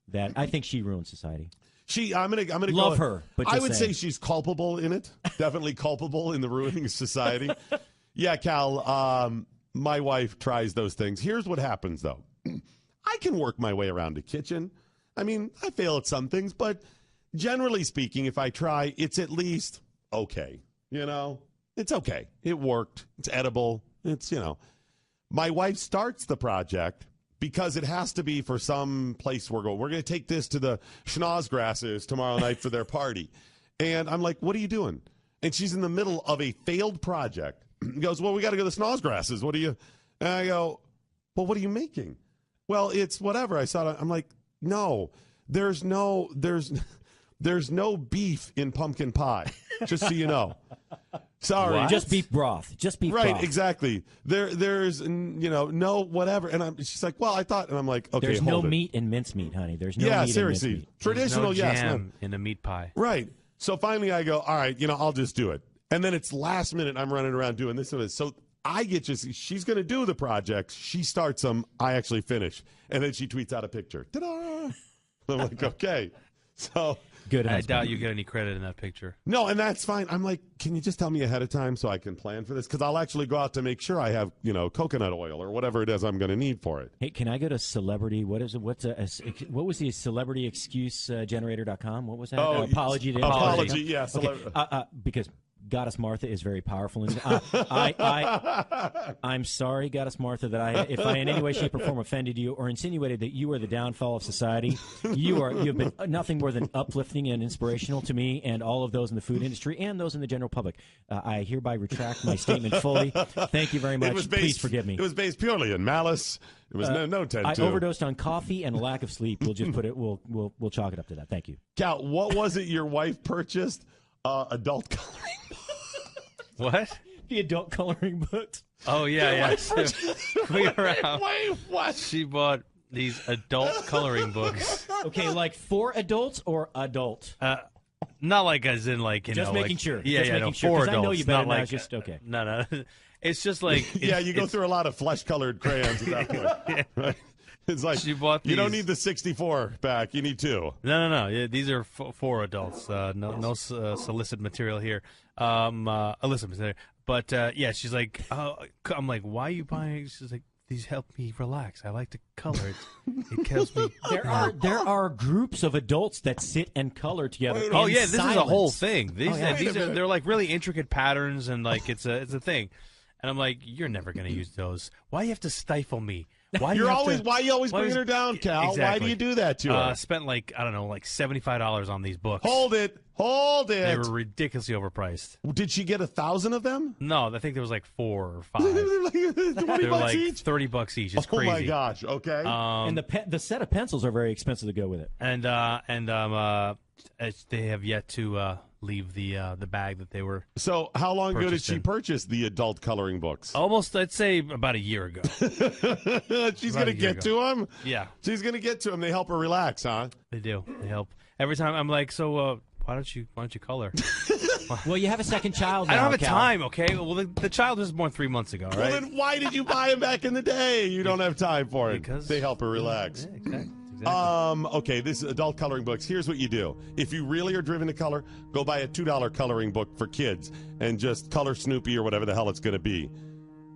that I think she ruined society. I'm gonna love her, but I would say she's culpable in it. Definitely culpable in the ruining of society. Yeah, Cal. My wife tries those things. Here's what happens, though. I can work my way around a kitchen. I mean, I fail at some things, but generally speaking, if I try, it's at least okay. It's okay. It worked. It's edible. It's, My wife starts the project because it has to be for some place we're going. We're going to take this to the Schnozgrasses tomorrow night for their party. And I'm like, what are you doing? And she's in the middle of a failed project. He goes, well, we got to go to the Schnozgrasses. What do you? And I go, well, what are you making? Well, it's whatever. I'm like, no, there's There's no beef in pumpkin pie, just so you know. Sorry. What? Just beef broth. Just beef broth. Right, exactly. There's, no whatever. And she's like, well, I thought, and I'm like, okay, There's no hold it. meat in mincemeat, honey. There's no meat in seriously. mincemeat. Traditional, There's no yes. jam in a meat pie. Right. So finally I go, all right, I'll just do it. And then it's last minute. I'm running around doing this and this. So I get she's going to do the projects. She starts them. I actually finish. And then she tweets out a picture. Ta-da! I'm like, okay. So good. I doubt you get any credit in that picture. No, and that's fine. I'm like, can you just tell me ahead of time so I can plan for this? Because I'll actually go out to make sure I have, coconut oil or whatever it is I'm going to need for it. Hey, can I go to celebrity? What was the celebrity excuse generator.com? What was that? Oh, apology. Yeah. Okay. Because Goddess Martha is very powerful. I'm sorry, Goddess Martha, that if I in any way, shape, or form offended you or insinuated that you are the downfall of society. You've been nothing more than uplifting and inspirational to me and all of those in the food industry and those in the general public. I hereby retract my statement fully. Thank you very much. Please forgive me. It was based purely in malice. It was no intent I to. overdosed on coffee and a lack of sleep. We'll just put it. We'll chalk it up to that. Thank you. Cal, what was it your wife purchased? Adult coloring. What? The adult coloring books. Oh, yeah. Wait, what? She bought these adult coloring books. Okay, like for adults or adult? Not like as in just making sure. Yeah, just making sure. For adults. adults. I know you better not now. like, Just okay. No. It's just like you go through a lot of flesh-colored crayons at that point. Right? It's like she bought you don't need the 64 back. You need 2. No. Yeah, these are for adults. No solicit material here. Illicit material. But she's like, I'm like, why are you buying? She's like, these help me relax. I like to color. It helps me. There are groups of adults that sit and color together. Oh yeah, this silence. is a whole thing. They're like really intricate patterns and like it's a thing. And I'm like, you're never gonna use those. Why do you have to stifle me? Why you always bringing her down, Cal? Exactly. Why do you do that to her? Spent like $75 on these books. Hold it. They were ridiculously overpriced. Did she get 1,000 of them? No, I think there was like 4 or 5. They're like each? $30 each. It's crazy. Oh my gosh. Okay. And the set of pencils are very expensive to go with it. And they have yet to leave the bag that they were. So how long ago did she purchase the adult coloring books? Almost, I'd say about a year ago. She's going to get to them? Yeah. She's going to get to them. They help her relax, huh? They do. They help. Every time I'm like, so why don't you color? Well, you have a second child now, I don't have Cal. time, okay? Well, the child was born 3 months ago, right? Well, then why did you buy them back in the day? You don't have time for it. Because they help her relax. Yeah, exactly. Okay, this is adult coloring books. Here's what you do. If you really are driven to color, go buy a $2 coloring book for kids and just color Snoopy or whatever the hell it's going to be.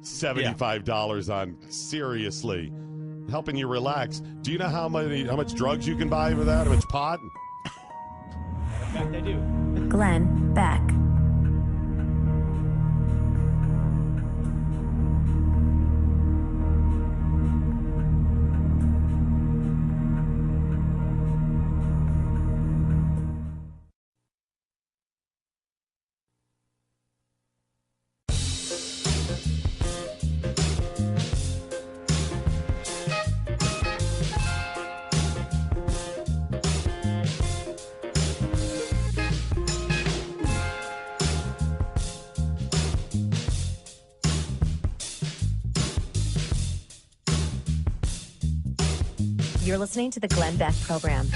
$75 on, seriously, helping you relax. Do you know how much drugs you can buy for that? How much pot? In fact, I do. Glenn Beck. You're listening to the Glenn Beck Program.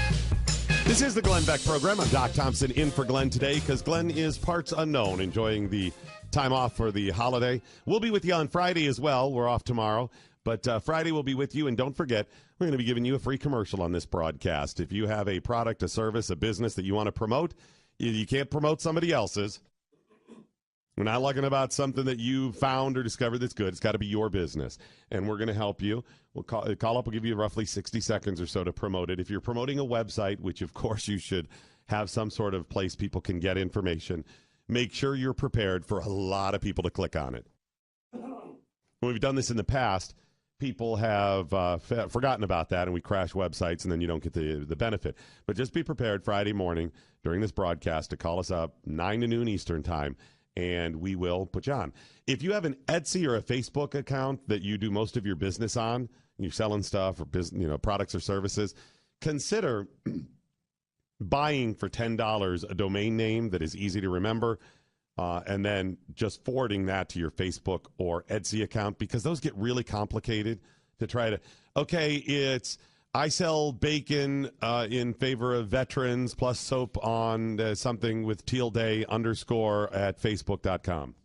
This is the Glenn Beck Program. I'm Doc Thompson in for Glenn today because Glenn is parts unknown, enjoying the time off for the holiday. We'll be with you on Friday as well. We're off tomorrow, but Friday we'll be with you. And don't forget, we're going to be giving you a free commercial on this broadcast. If you have a product, a service, a business that you want to promote, you can't promote somebody else's. We're not talking about something that you found or discovered that's good. It's got to be your business, and we're going to help you. We'll call up. We'll give you roughly 60 seconds or so to promote it. If you're promoting a website, which, of course, you should have some sort of place people can get information, make sure you're prepared for a lot of people to click on it. When we've done this in the past, people have forgotten about that, and we crash websites, and then you don't get the benefit. But just be prepared Friday morning during this broadcast to call us up 9 to noon Eastern time, and we will put you on. If you have an Etsy or a Facebook account that you do most of your business on, you're selling stuff or products or services, consider buying for $10 a domain name that is easy to remember, and then just forwarding that to your Facebook or Etsy account, because those get really complicated to try to, okay, it's I sell bacon in favor of veterans plus soap on something with teal day _ at facebook.com.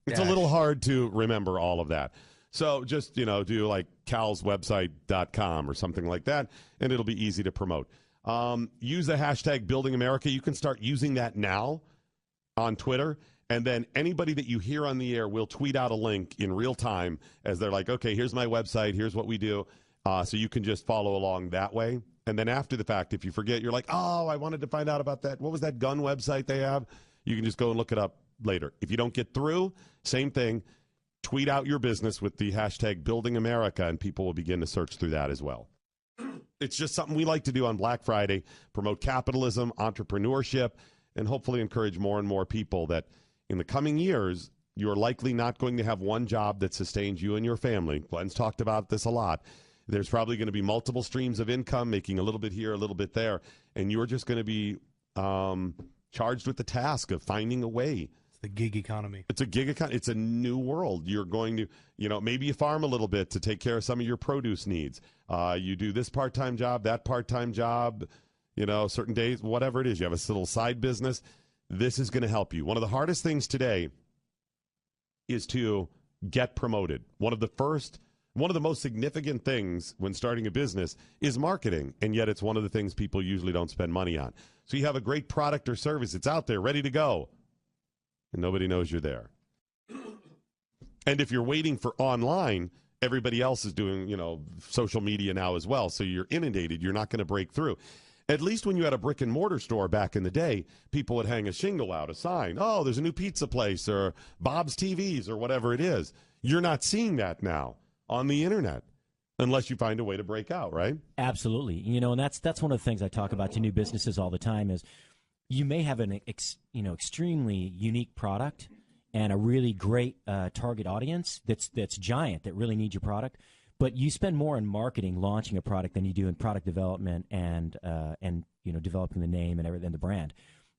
It's a little hard to remember all of that. So just, do like calswebsite.com or something like that, and it'll be easy to promote. Use the hashtag Building America. You can start using that now on Twitter, and then anybody that you hear on the air will tweet out a link in real time as they're like, okay, here's my website, here's what we do. So you can just follow along that way. And then after the fact, if you forget, you're like, oh, I wanted to find out about that. What was that gun website they have? You can just go and look it up later. If you don't get through, same thing. Tweet out your business with the hashtag Building America, and people will begin to search through that as well. It's just something we like to do on Black Friday, promote capitalism, entrepreneurship, and hopefully encourage more and more people that in the coming years, you're likely not going to have one job that sustains you and your family. Glenn's talked about this a lot. There's probably going to be multiple streams of income, making a little bit here, a little bit there, and you're just going to be charged with the task of finding a way. The gig economy. It's a gig economy. It's a new world. You're going to, maybe you farm a little bit to take care of some of your produce needs. You do this part-time job, that part-time job, certain days, whatever it is. You have a little side business. This is going to help you. One of the hardest things today is to get promoted. One of the most significant things when starting a business is marketing, and yet it's one of the things people usually don't spend money on. So you have a great product or service. It's out there, ready to go. And nobody knows you're there. And if you're waiting for online, everybody else is doing, social media now as well. So you're inundated. You're not going to break through. At least when you had a brick and mortar store back in the day, people would hang a shingle out, a sign. Oh, there's a new pizza place or Bob's TVs or whatever it is. You're not seeing that now on the internet unless you find a way to break out, right? Absolutely. And that's one of the things I talk about to new businesses all the time is you may have an extremely unique product and a really great target audience that's giant, that really needs your product, but you spend more in marketing launching a product than you do in product development and developing the name and everything, the brand.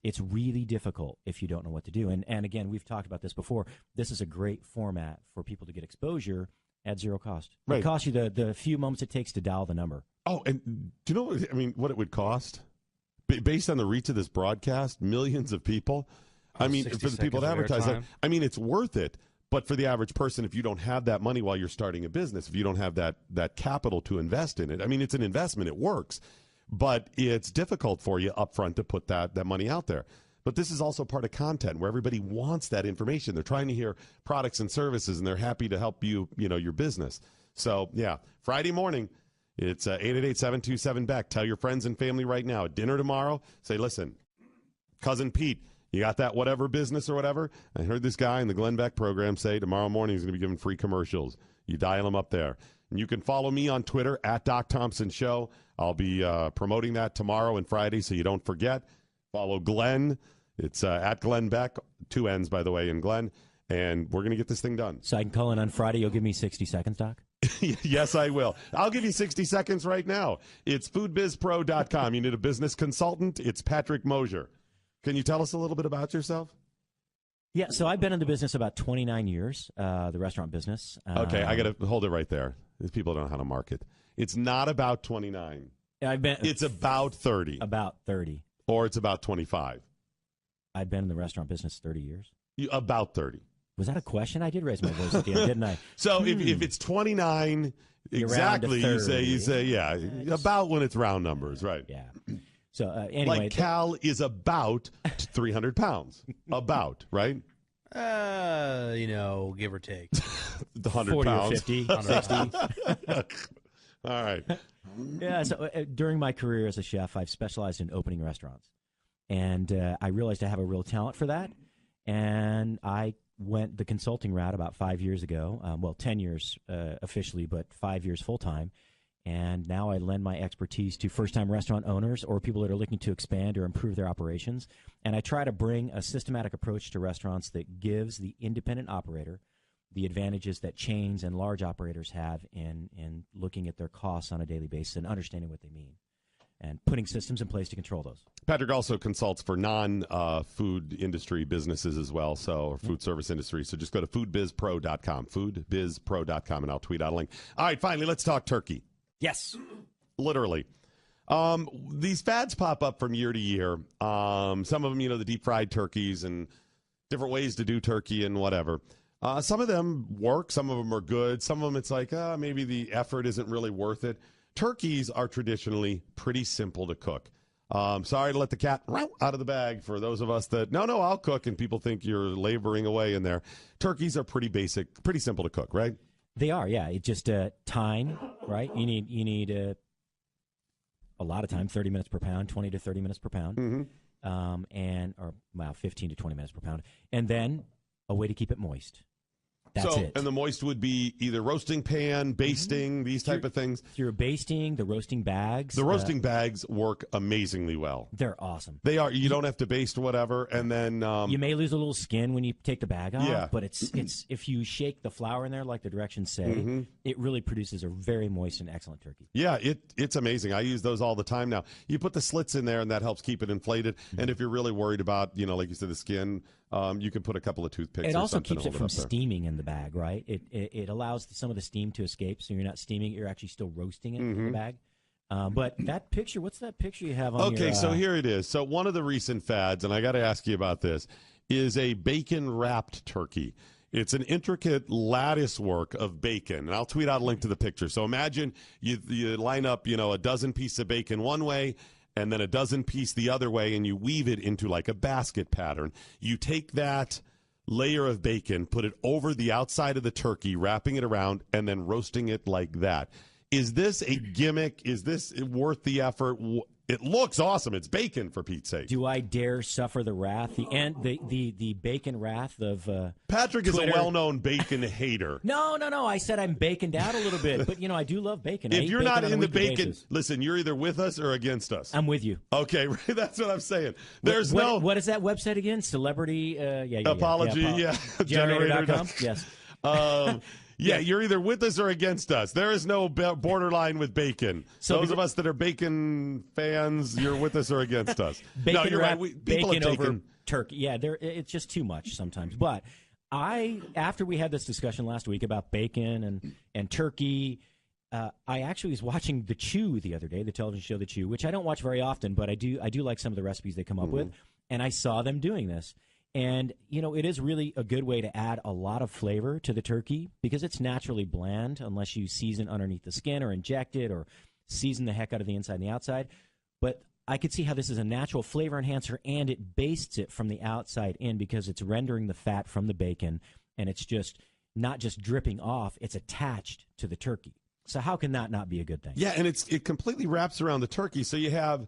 It's really difficult if you don't know what to do. And again, we've talked about this before. This is a great format for people to get exposure at zero cost. Right. It costs you the few moments it takes to dial the number. Oh, and do you know what it would cost? Based on the reach of this broadcast, millions of people. For the people that advertise that, it's worth it. But for the average person, if you don't have that money while you're starting a business, if you don't have that capital to invest in it, it's an investment. It works. But it's difficult for you up front to put that money out there. But this is also part of content where everybody wants that information. They're trying to hear products and services, and they're happy to help you, your business. So, yeah, Friday morning, it's 888-727-BECK. Tell your friends and family right now. At dinner tomorrow, say, listen, Cousin Pete, you got that whatever business or whatever? I heard this guy in the Glenn Beck program say tomorrow morning he's going to be giving free commercials. You dial him up there. And you can follow me on Twitter at Doc Thompson Show. I'll be promoting that tomorrow and Friday, so you don't forget. Follow Glenn. It's at Glenn Beck, 2 N's, by the way, in Glenn. And we're going to get this thing done. So I can call in on Friday. You'll give me 60 seconds, Doc? Yes, I will. I'll give you 60 seconds right now. It's foodbizpro.com. You need a business consultant? It's Patrick Mosier. Can you tell us a little bit about yourself? Yeah, so I've been in the business about 29 years, the restaurant business. Okay, I got to hold it right there. These people don't know how to market. It's not about 29. It's about 30. About 30. Or it's about 25. I've been in the restaurant business 30 years. About 30. Was that a question? I did raise my voice at the end, didn't I? So if it's 29, exactly, you say, yeah, about when it's round numbers, right? Yeah. So anyway. Like Cal is about 300 pounds. About, right? Give or take. The 100 40 pounds. Or 50, 60. All right. Yeah, so during my career as a chef, I've specialized in opening restaurants. And I realized I have a real talent for that. And I went the consulting route about 5 years ago. 10 years officially, but 5 years full-time. And now I lend my expertise to first-time restaurant owners or people that are looking to expand or improve their operations. And I try to bring a systematic approach to restaurants that gives the independent operator the advantages that chains and large operators have in looking at their costs on a daily basis and understanding what they mean. and putting systems in place to control those. Patrick also consults for non-food industry businesses as well, or food service industry. So just go to foodbizpro.com, foodbizpro.com, and I'll tweet out a link. All right, finally, let's talk turkey. Yes. Literally. These fads pop up from year to year. Some of them, the deep-fried turkeys and different ways to do turkey and whatever. Some of them work. Some of them are good. Some of them, it's like, maybe the effort isn't really worth it. Turkeys are traditionally pretty simple to cook. Sorry to let the cat out of the bag for those of us that, no, I'll cook, and people think you're laboring away in there. Turkeys are pretty basic, pretty simple to cook, right? They are, yeah. It's just time, right? You need a lot of time, 30 minutes per pound, 20 to 30 minutes per pound, 15 to 20 minutes per pound, and then a way to keep it moist. That's it. And the moist would be either roasting pan, basting, these type of things. Through basting, the roasting bags. The roasting bags work amazingly well. They're awesome. They are. You don't have to baste or whatever, and then you may lose a little skin when you take the bag off. Yeah. But it's if you shake the flour in there like the directions say, it really produces a very moist and excellent turkey. Yeah, it's amazing. I use those all the time now. You put the slits in there, and that helps keep it inflated. And if you're really worried about, like you said, the skin, you can put a couple of toothpicks. It or also something keeps it hold from up there. steaming in the bag, right? It allows some of the steam to escape, so you're not steaming it. You're actually still roasting it in the bag. But that picture, what's that picture you have on your... Okay, so here it is. So one of the recent fads, and I got to ask you about this, is a bacon-wrapped turkey. It's an intricate lattice work of bacon, and I'll tweet out a link to the picture. So imagine you line up, a dozen pieces of bacon one way, and then a dozen piece the other way, and you weave it into like a basket pattern. You take that layer of bacon, put it over the outside of the turkey, wrapping it around, and then roasting it like that. Is this a gimmick? Is this worth the effort? It looks awesome. It's bacon, for Pete's sake. Do I dare suffer the wrath, the bacon wrath of Patrick Twitter? Is a well-known bacon hater. No. I said I'm baconed out a little bit, but I do love bacon. If you're not in the bacon, basis. listen, you're either with us or against us. I'm with you. Okay, that's what I'm saying. What is that website again? Celebrity apology, generator.com. Yes. Yeah, you're either with us or against us. There is no borderline with bacon. So those of us that are bacon fans, you're with us or against us. Bacon, no, you're right. People bacon have taken over turkey. Yeah, it's just too much sometimes. But after we had this discussion last week about bacon and turkey, I actually was watching The Chew the other day, the television show The Chew, which I don't watch very often, but I do like some of the recipes they come up with, and I saw them doing this. And, it is really a good way to add a lot of flavor to the turkey because it's naturally bland unless you season underneath the skin or inject it or season the heck out of the inside and the outside. But I could see how this is a natural flavor enhancer, and it bastes it from the outside in because it's rendering the fat from the bacon, and it's just not just dripping off, it's attached to the turkey. So how can that not be a good thing? Yeah, and it completely wraps around the turkey, so you have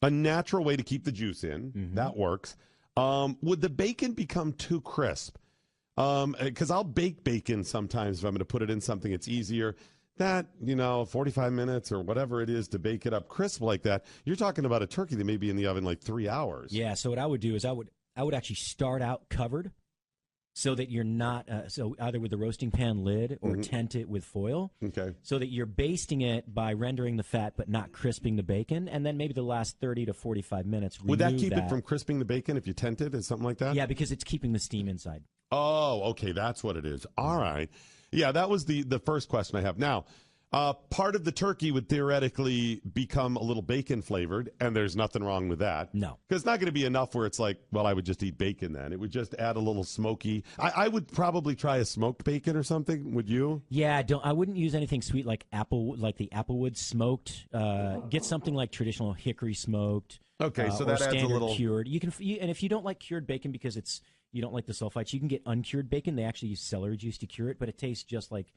a natural way to keep the juice in. That works. Would the bacon become too crisp? Because I'll bake bacon sometimes if I'm going to put it in something. It's easier. That, 45 minutes or whatever it is to bake it up crisp like that. You're talking about a turkey that may be in the oven like 3 hours. Yeah, so what I would do is I would actually start out covered so that you're not so either with the roasting pan lid or tent it with foil. Okay. So that you're basting it by rendering the fat but not crisping the bacon, and then maybe the last 30 to 45 minutes. Would that keep it from crisping the bacon if you tent it or something like that? Yeah, because it's keeping the steam inside. Oh, okay, that's what it is. All right. Yeah, that was the first question I have. Now, part of the turkey would theoretically become a little bacon flavored, and there's nothing wrong with that. No. Because it's not going to be enough where it's like, well, I would just eat bacon then. It would just add a little smoky. I would probably try a smoked bacon or something. Would you? Yeah, I wouldn't use anything sweet like the applewood smoked. Get something like traditional hickory smoked. Okay, so that adds a little cured. And if you don't like cured bacon because you don't like the sulfites, you can get uncured bacon. They actually use celery juice to cure it, but it tastes just like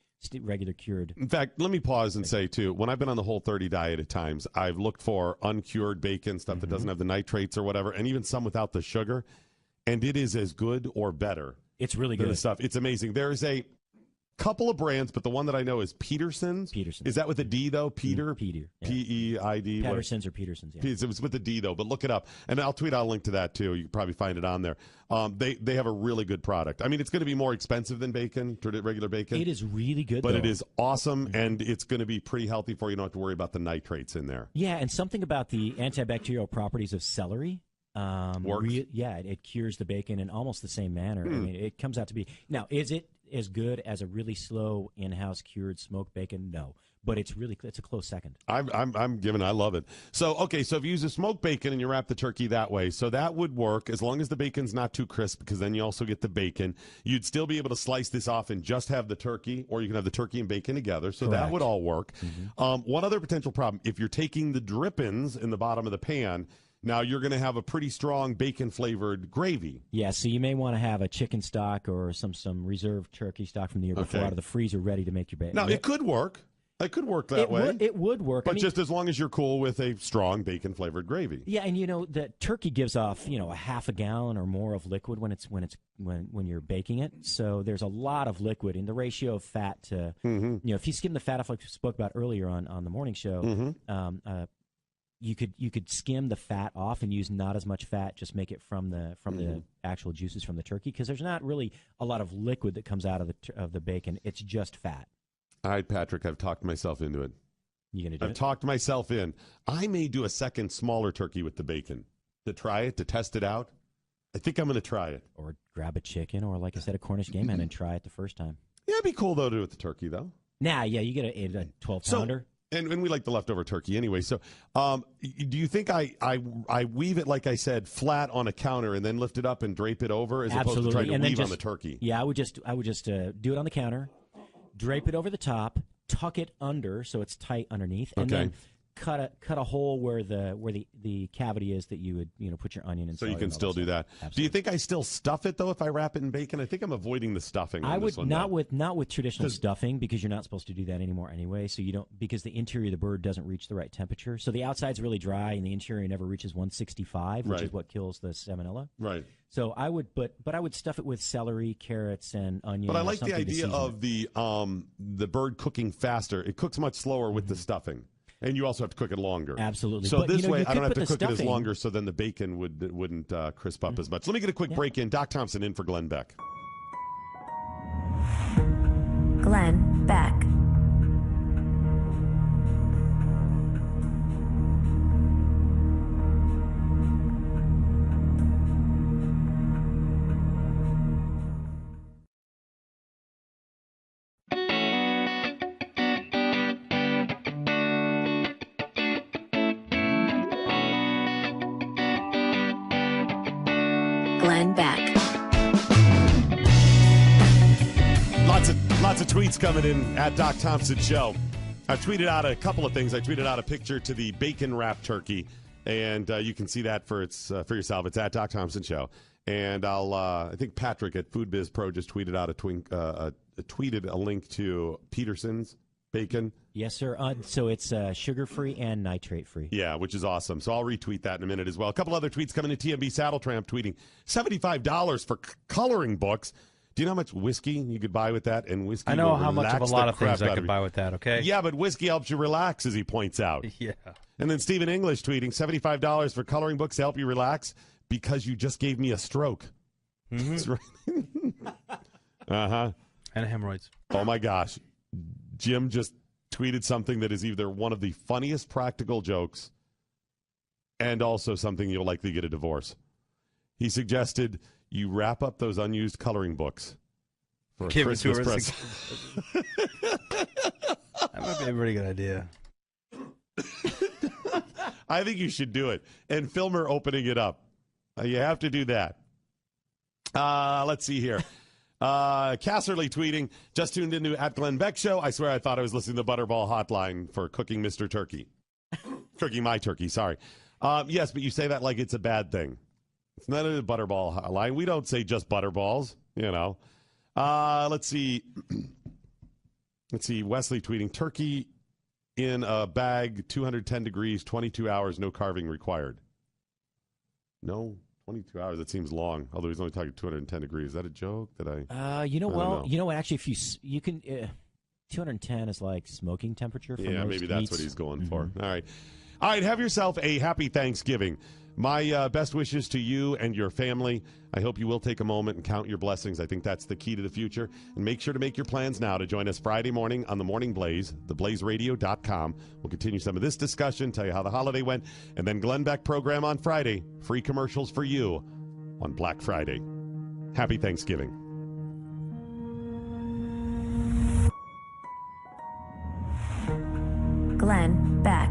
regular cured. In fact, let me pause and say, too, when I've been on the Whole30 diet at times, I've looked for uncured bacon, stuff that doesn't have the nitrates or whatever, and even some without the sugar, and it is as good or better. It's really than good. the stuff. It's amazing. There is a couple of brands, but the one that I know is Peterson's. Peterson. Is that with a D, though? Peter? Peter. Yeah. P-E-I-D. Patterson's or Peterson's, yeah. It was with a D, though, but look it up. And I'll tweet out a link to that, too. You can probably find it on there. They have a really good product. I mean, it's going to be more expensive than bacon, regular bacon. It is really good, but though. it is awesome, and it's going to be pretty healthy for you. You don't have to worry about the nitrates in there. Yeah, and something about the antibacterial properties of celery. Works? It cures the bacon in almost the same manner. I mean, it comes out to be. Now, is it as good as a really slow in-house cured smoked bacon? No, but it's a close second. I love it. So if you use a smoked bacon and you wrap the turkey that way, so that would work as long as the bacon's not too crisp, because then you also get the bacon. You'd still be able to slice this off and just have the turkey, or you can have the turkey and bacon together. So Correct. that would all work. One other potential problem: if you're taking the drippings in the bottom of the pan. Now you're going to have a pretty strong bacon-flavored gravy. Yeah, so you may want to have a chicken stock or some reserved turkey stock from the year before out of the freezer ready to make your bacon. Now, it could work. It could work that way. It would work. But just as long as you're cool with a strong bacon-flavored gravy. Yeah, and the turkey gives off, a half a gallon or more of liquid when you're baking it. So there's a lot of liquid in the ratio of fat to, if you skim the fat off, like we spoke about earlier on the morning show, you could skim the fat off and use not as much fat, just make it from the actual juices from the turkey, because there's not really a lot of liquid that comes out of the bacon. It's just fat. All right, Patrick, I've talked myself into it. You gonna do it? I've talked myself in. I may do a second smaller turkey with the bacon to try it, to test it out. I think I'm going to try it. Or grab a chicken, or like I said, a Cornish game hen and try it the first time. Yeah, it'd be cool, though, to do it with the turkey, though. Nah, yeah, you get a 12-pounder. And we like the leftover turkey anyway. So do you think I weave it, like I said, flat on a counter and then lift it up and drape it over as opposed to trying to weave on the turkey? Yeah, I would just do it on the counter, drape it over the top, tuck it under so it's tight underneath, and then cut a hole where the cavity is that you would put your onion in. So you can still do that. Absolutely. Do you think I still stuff it though if I wrap it in bacon? I think I'm avoiding the stuffing. I would not with traditional stuffing, because you're not supposed to do that anymore anyway. So you don't, because the interior of the bird doesn't reach the right temperature. So the outside's really dry and the interior never reaches 165, which is what kills the salmonella. Right. So I would, but I would stuff it with celery, carrots, and onion. But I like the idea of the bird cooking faster. It cooks much slower with the stuffing. And you also have to cook it longer. Absolutely. So this way, I don't have to cook it as longer, so then the bacon wouldn't crisp up as much. Let me get a quick break in. Doc Thompson in for Glenn Beck. Glenn Beck. Glenn Beck. Lots of tweets coming in at Doc Thompson Show. I tweeted out a couple of things. I tweeted out a picture to the bacon wrap turkey, and you can see that for yourself. It's at Doc Thompson Show. And I think Patrick at Food Biz Pro just tweeted out tweeted a link to Peterson's bacon. Yes, sir. So it's sugar-free and nitrate-free. Yeah, which is awesome. So I'll retweet that in a minute as well. A couple other tweets coming in. TMB Saddle Tramp tweeting $75 for coloring books. Do you know how much whiskey you could buy with that? And whiskey, I know how much of a lot of things I could buy with that, okay? Yeah, but whiskey helps you relax, as he points out. Yeah. And then Stephen English tweeting $75 for coloring books to help you relax because you just gave me a stroke. Mm-hmm. That's right. Uh-huh. And hemorrhoids. Oh, my gosh. Jim just tweeted something that is either one of the funniest practical jokes and also something you'll likely get a divorce. He suggested you wrap up those unused coloring books for a Christmas present. That might be a pretty good idea. I think you should do it. And film her opening it up. You have to do that. Let's see here. Casserly tweeting, just tuned into at Glenn Beck Show. I swear I thought I was listening to the Butterball Hotline for cooking Mr. Turkey. Cooking my turkey, sorry. Yes, but you say that like it's a bad thing. It's not a Butterball Hotline. We don't say just Butterballs, you know. Let's see. Let's see. Wesley tweeting, turkey in a bag, 210 degrees, 22 hours, no carving required. No 22 hours. That seems long. Although he's only talking 210 degrees. Is that a joke? That I? You know, I don't know. you know what? Actually, if you can, 210 is like smoking temperature. For Yeah, most maybe that's meats. what he's going for. All right. All right. Have yourself a happy Thanksgiving. My best wishes to you and your family. I hope you will take a moment and count your blessings. I think that's the key to the future. And make sure to make your plans now to join us Friday morning on the Morning Blaze, theblazeradio.com. We'll continue some of this discussion, tell you how the holiday went, and then Glenn Beck program on Friday. Free commercials for you on Black Friday. Happy Thanksgiving. Glenn Beck.